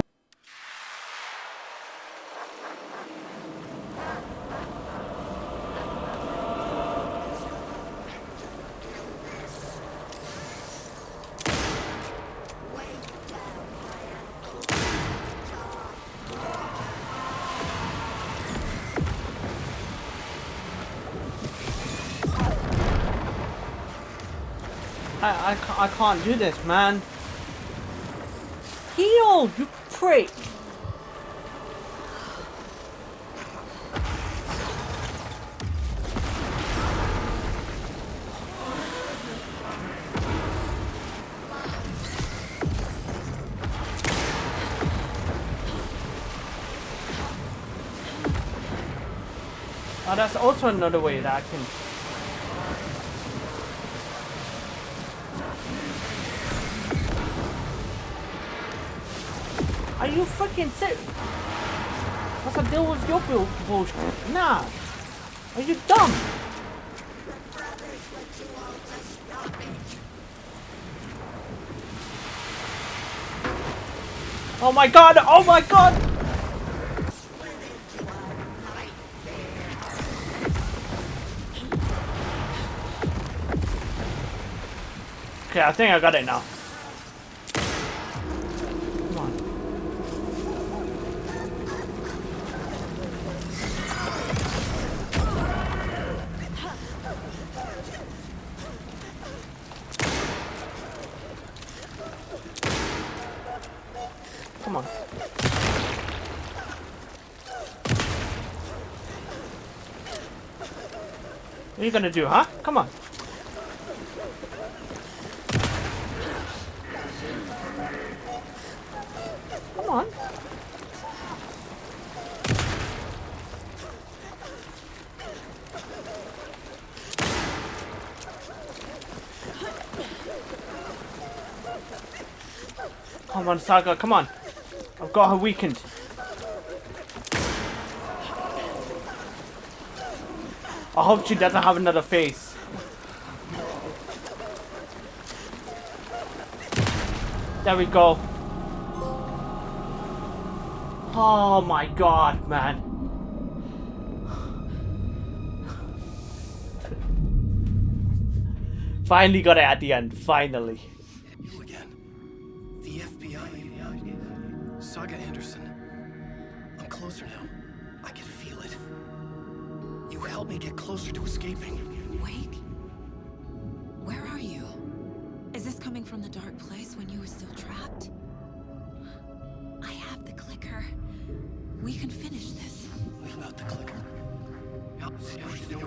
I can't do this, man. Heal, you prick. Oh, that's also another way that I can... Are you freaking sick? What's the deal with your bullshit? Nah. Are you dumb? Oh my god! Oh my god! Okay, I think I got it now. Come on. Come on. What are you gonna do, huh? Come on. Come on, Saga, come on. I've got her weakened. I hope she doesn't have another face. There we go. Oh my god, man. Finally got it at the end. Finally. You again. The FBI. Saga Anderson. I'm closer now. I can feel it. You helped me get closer to escaping. Wake? Where are you? Is this coming from the dark place when you were still trapped? I have the clicker. We can finish this. Without the clicker.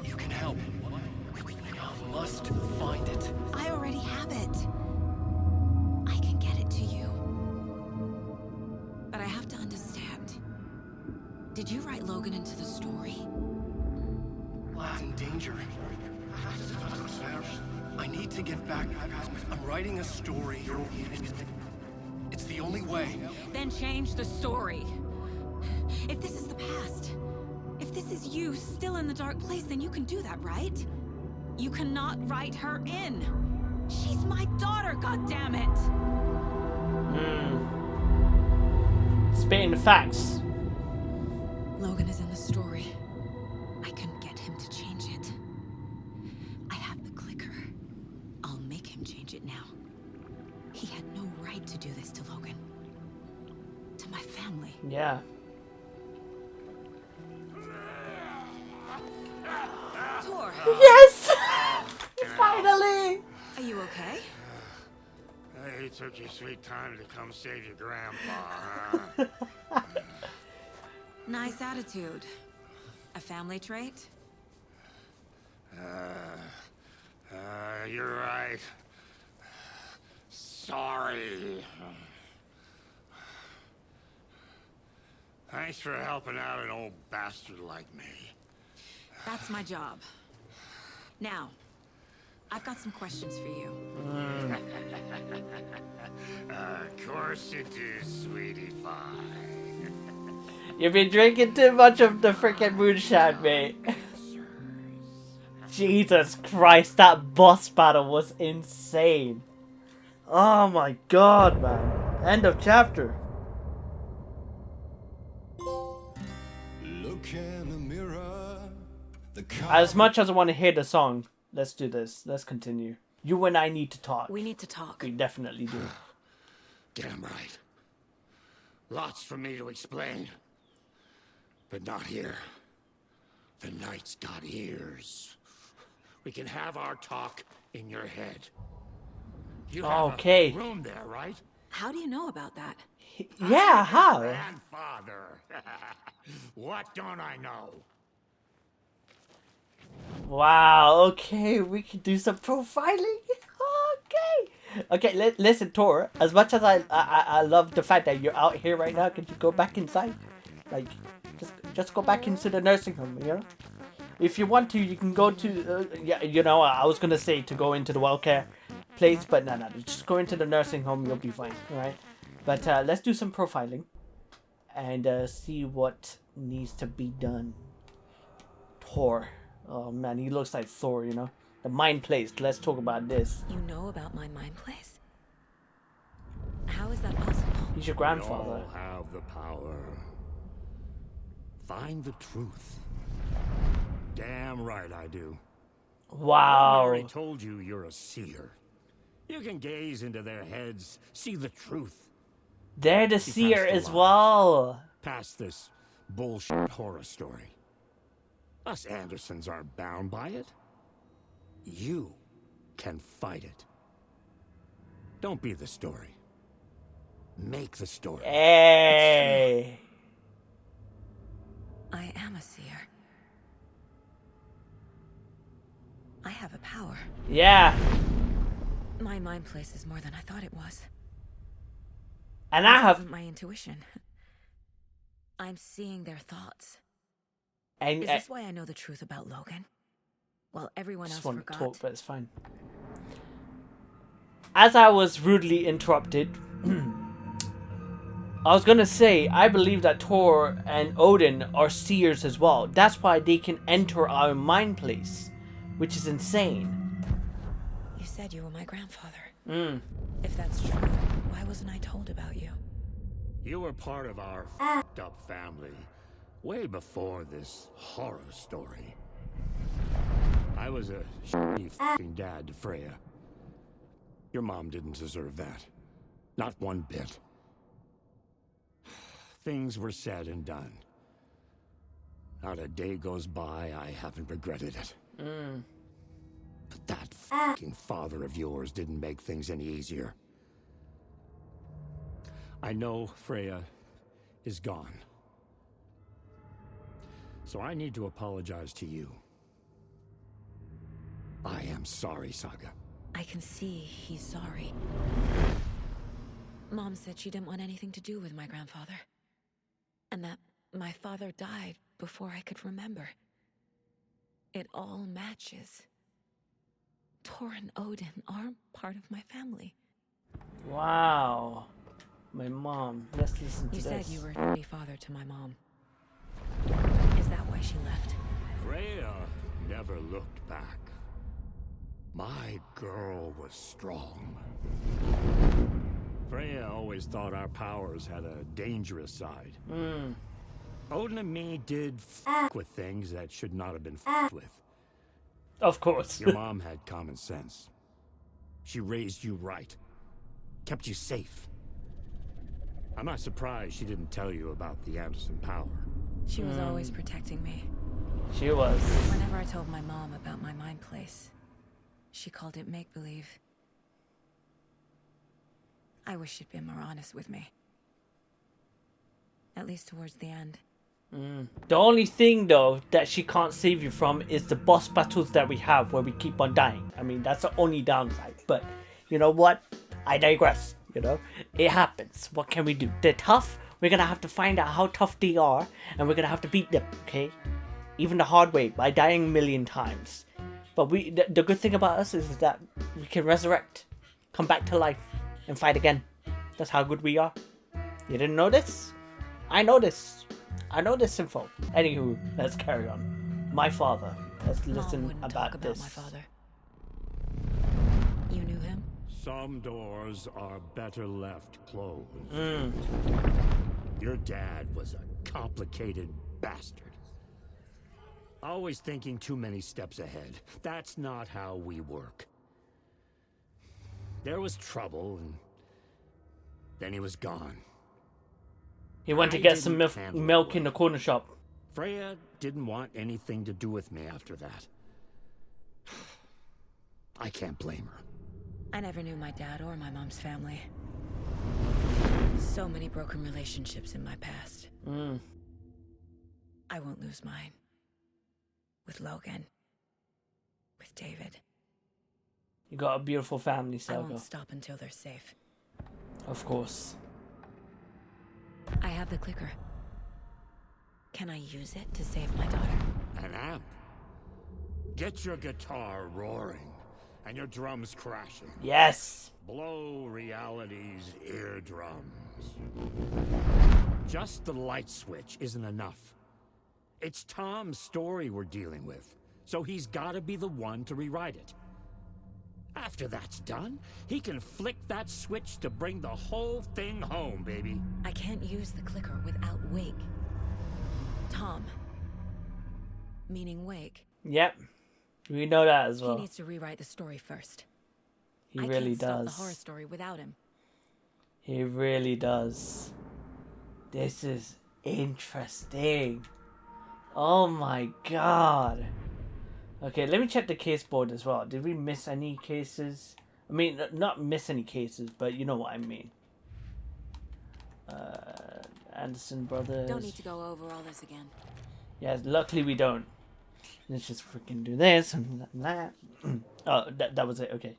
You can help. You must find it. I already have it. I can get it to you. But I have to understand. Did you write Logan into the story? Lad's in danger. I need to get back. I'm writing a story. It's the only way. Then change the story. If this is the past, if this is you still in the dark place, then you can do that, right? You cannot write her in. She's my daughter, goddammit! Spitting the facts. Logan is in the story. I can get him to change it. I have the clicker. I'll make him change it now. He had no right to do this to Logan. To my family. Yeah. Tor! Yes! Finally! Are you okay? You took your sweet time to come save your grandpa, huh? Nice attitude. A family trait? You're right. Sorry. Thanks for helping out an old bastard like me. That's my job. Now, I've got some questions for you. Of course you do, sweetie pie. You've been drinking too much of the freaking moonshine, mate. Jesus Christ, that boss battle was insane. Oh my god, man. End of chapter. Look in the mirror. As much as I want to hear the song, let's do this. Let's continue. You and I need to talk. We need to talk. We definitely do. Damn right. Lots for me to explain. But not here. The night's got ears. We can have our talk in your head. You have Okay. a room there, right? How do you know about that? Yeah, how? Grandfather. What don't I know? Wow, okay, we can do some profiling. Okay. Okay, listen, Tor, as much as I love the fact that you're out here right now, could you go back inside? Like, just go back into the nursing home, you know? If you want to, you can go to, yeah, you know, I was gonna say to go into the welfare place, but no, just go into the nursing home, you'll be fine, alright? But let's do some profiling and see what needs to be done. Thor. Oh man, he looks like Thor, you know? The mind place. Let's talk about this. You know about my mind place? How is that possible? He's your grandfather. We all have the power. Find the truth. Damn right I do. Wow. I already told you you're a seer. You can gaze into their heads, see the truth. They're the seer as lies. well. Past this bullshit horror story. Us Andersons aren't bound by it. You can fight it. Don't be the story. Make the story. Hey. I am a seer. I have a power. Yeah. My mind place is more than I thought it was. And this I have isn't my intuition. I'm seeing their thoughts. And is this why I know the truth about Logan? Well, everyone else just want forgot. to talk, but it's fine. As I was rudely interrupted, I was gonna say, I believe that Thor and Odin are seers as well. That's why they can enter our mind place, which is insane. You said you were my grandfather. Mm. If that's true, why wasn't I told about you? You were part of our f***ed up family way before this horror story. I was a shitty f***ing dad to Freya. Your mom didn't deserve that. Not one bit. Things were said and done. Not a day goes by I haven't regretted it. Mm. But that f***ing father of yours didn't make things any easier. I know Freya is gone. So I need to apologize to you. I am sorry, Saga. I can see he's sorry. Mom said she didn't want anything to do with my grandfather. And that my father died before I could remember. It all matches. Thor and Odin are part of my family. Wow. My mom. Let's listen to You this. said you were a shitty father to my mom. Is that why she left? Freya never looked back. My girl was strong. Freya always thought our powers had a dangerous side. Mm. Odin and me did f*** with things that should not have been f***ed with. Of course. Your mom had common sense. She raised you right. Kept you safe. I'm not surprised she didn't tell you about the Anderson power. She was always protecting me. She was. Whenever I told my mom about my mind place, she called it make-believe. I wish she'd been more honest with me. At least towards the end. Mm. The only thing, though, that she can't save you from is the boss battles that we have where we keep on dying. I mean, that's the only downside. But, you know what? I digress, you know? It happens. What can we do? They're tough. We're gonna have to find out how tough they are, and we're gonna have to beat them, okay? Even the hard way, by dying a million times. But the good thing about us is that we can resurrect, come back to life, and fight again. That's how good we are. You didn't know this? I know this. I know this info. Anywho, let's carry on. My father. Let's listen about this. My father. You knew him? Some doors are better left closed. Mm. Your dad was a complicated bastard. Always thinking too many steps ahead. That's not how we work. There was trouble, and then he was gone. He went to get some milk in the corner shop. Freya didn't want anything to do with me after that. I can't blame her. I never knew my dad or my mom's family. So many broken relationships in my past. Mm. I won't lose mine. With Logan. With David. You got a beautiful family, Saga. I won't stop until they're safe. Of course. I have the clicker. Can I use it to save my daughter? An amp? Get your guitar roaring and your drums crashing. Yes! Blow reality's eardrums. Just the light switch isn't enough. It's Tom's story we're dealing with, so he's gotta be the one to rewrite it. After that's done, he can flick that switch to bring the whole thing home, baby. I can't use the clicker without Wake. Tom. Meaning Wake. Yep. We know that as well. He needs to rewrite the story first. He really I can't stop does. the horror story without him. He really does. This is interesting. Oh my god. Okay, let me check the case board as well. Did we miss any cases? I mean, not miss any cases, but you know what I mean. Anderson Brothers. Don't need to go over all this again. Yeah, luckily we don't. Let's just freaking do this and that. Oh, that was it. Okay.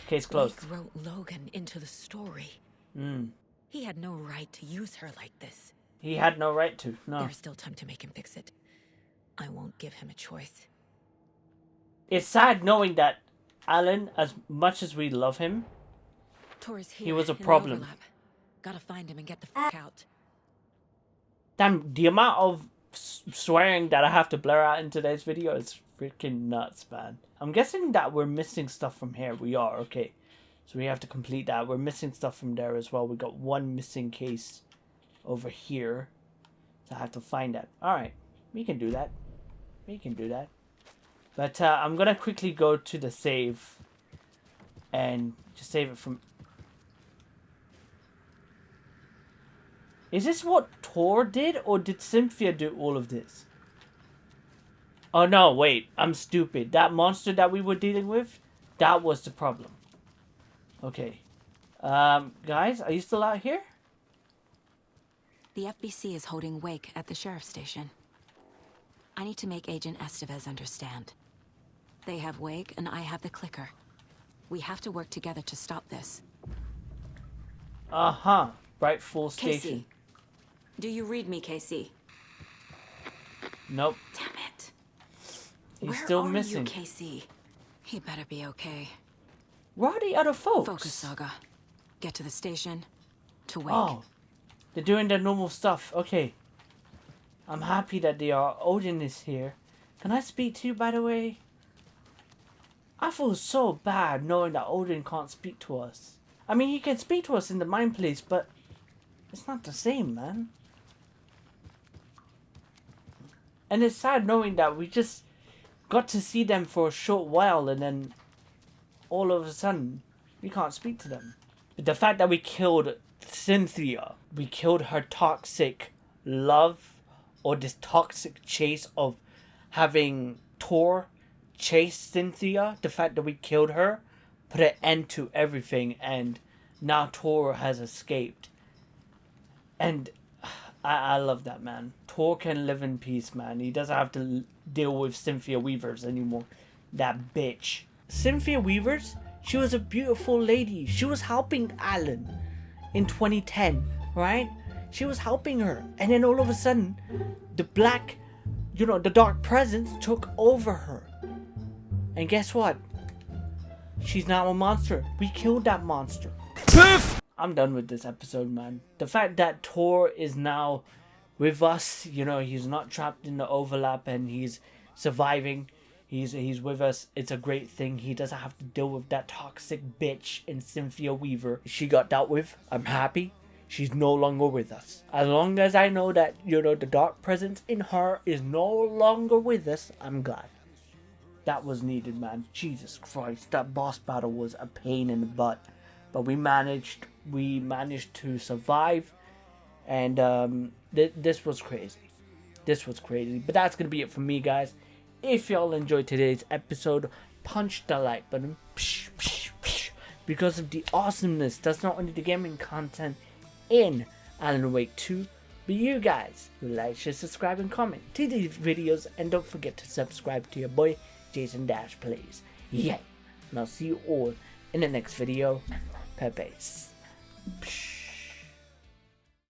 Case closed. Wake wrote Logan into the story. Mm. He had no right to use her like this. He had no right to. No. There's still time to make him fix it. I won't give him a choice. It's sad knowing that Alan, as much as we love him, Tor's here he was a in the problem. overlap. Gotta find him and get the fuck out. Damn, the amount of swearing that I have to blur out in today's video is freaking nuts, man. I'm guessing that we're missing stuff from here. We are, okay. So we have to complete that. We're missing stuff from there as well. We got one missing case over here. So I have to find that. Alright, we can do that. We can do that. But I'm gonna quickly go to the save. And just save it from... Is this what Tor did? Or did Cynthia do all of this? Oh no, wait. I'm stupid. That monster that we were dealing with, that was the problem. Okay. Guys, are you still out here? The FBC is holding wake at the sheriff's station. I need to make Agent Estevez understand. They have wake and I have the clicker. We have to work together to stop this. Uh-huh. Brightfall Station. Casey. Do you read me, Casey? Nope. Damn it. He's Where still are missing. you, Casey? He better be okay. Where are the other folks? Focus, Saga. Get to the station. To wake. Oh. They're doing their normal stuff. Okay. I'm happy that they are. Odin is here. Can I speak to you, by the way? I feel so bad knowing that Odin can't speak to us. I mean, he can speak to us in the Mind Place, but it's not the same, man. And it's sad knowing that we just got to see them for a short while and then all of a sudden we can't speak to them. The fact that we killed Cynthia, we killed her toxic love or this toxic chase of having Tor chase Cynthia, the fact that we killed her put an end to everything and now Tor has escaped. And I love that, man. Tor can live in peace, man. He doesn't have to deal with Cynthia Weavers anymore. That bitch. Cynthia Weavers, she was a beautiful lady. She was helping Alan in 2010, right? She was helping her. And then all of a sudden, the black, the dark presence took over her. And guess what? She's now a monster. We killed that monster. I'm done with this episode, man. The fact that Tor is now with us, he's not trapped in the overlap and he's surviving. He's with us. It's a great thing. He doesn't have to deal with that toxic bitch in Cynthia Weaver. She got dealt with. I'm happy. She's no longer with us. As long as I know that, the dark presence in her is no longer with us, I'm glad. That was needed, man. Jesus Christ. That boss battle was a pain in the butt. But we managed to survive. And this was crazy. This was crazy. But that's going to be it for me, guys. If y'all enjoyed today's episode, punch the like button. Because of the awesomeness. That's not only the gaming content in Alan Wake 2. But you guys who like, share, subscribe, and comment to these videos. And don't forget to subscribe to your boy, Jason Dash Plays. Yeah. And I'll see you all in the next video. Pepe's.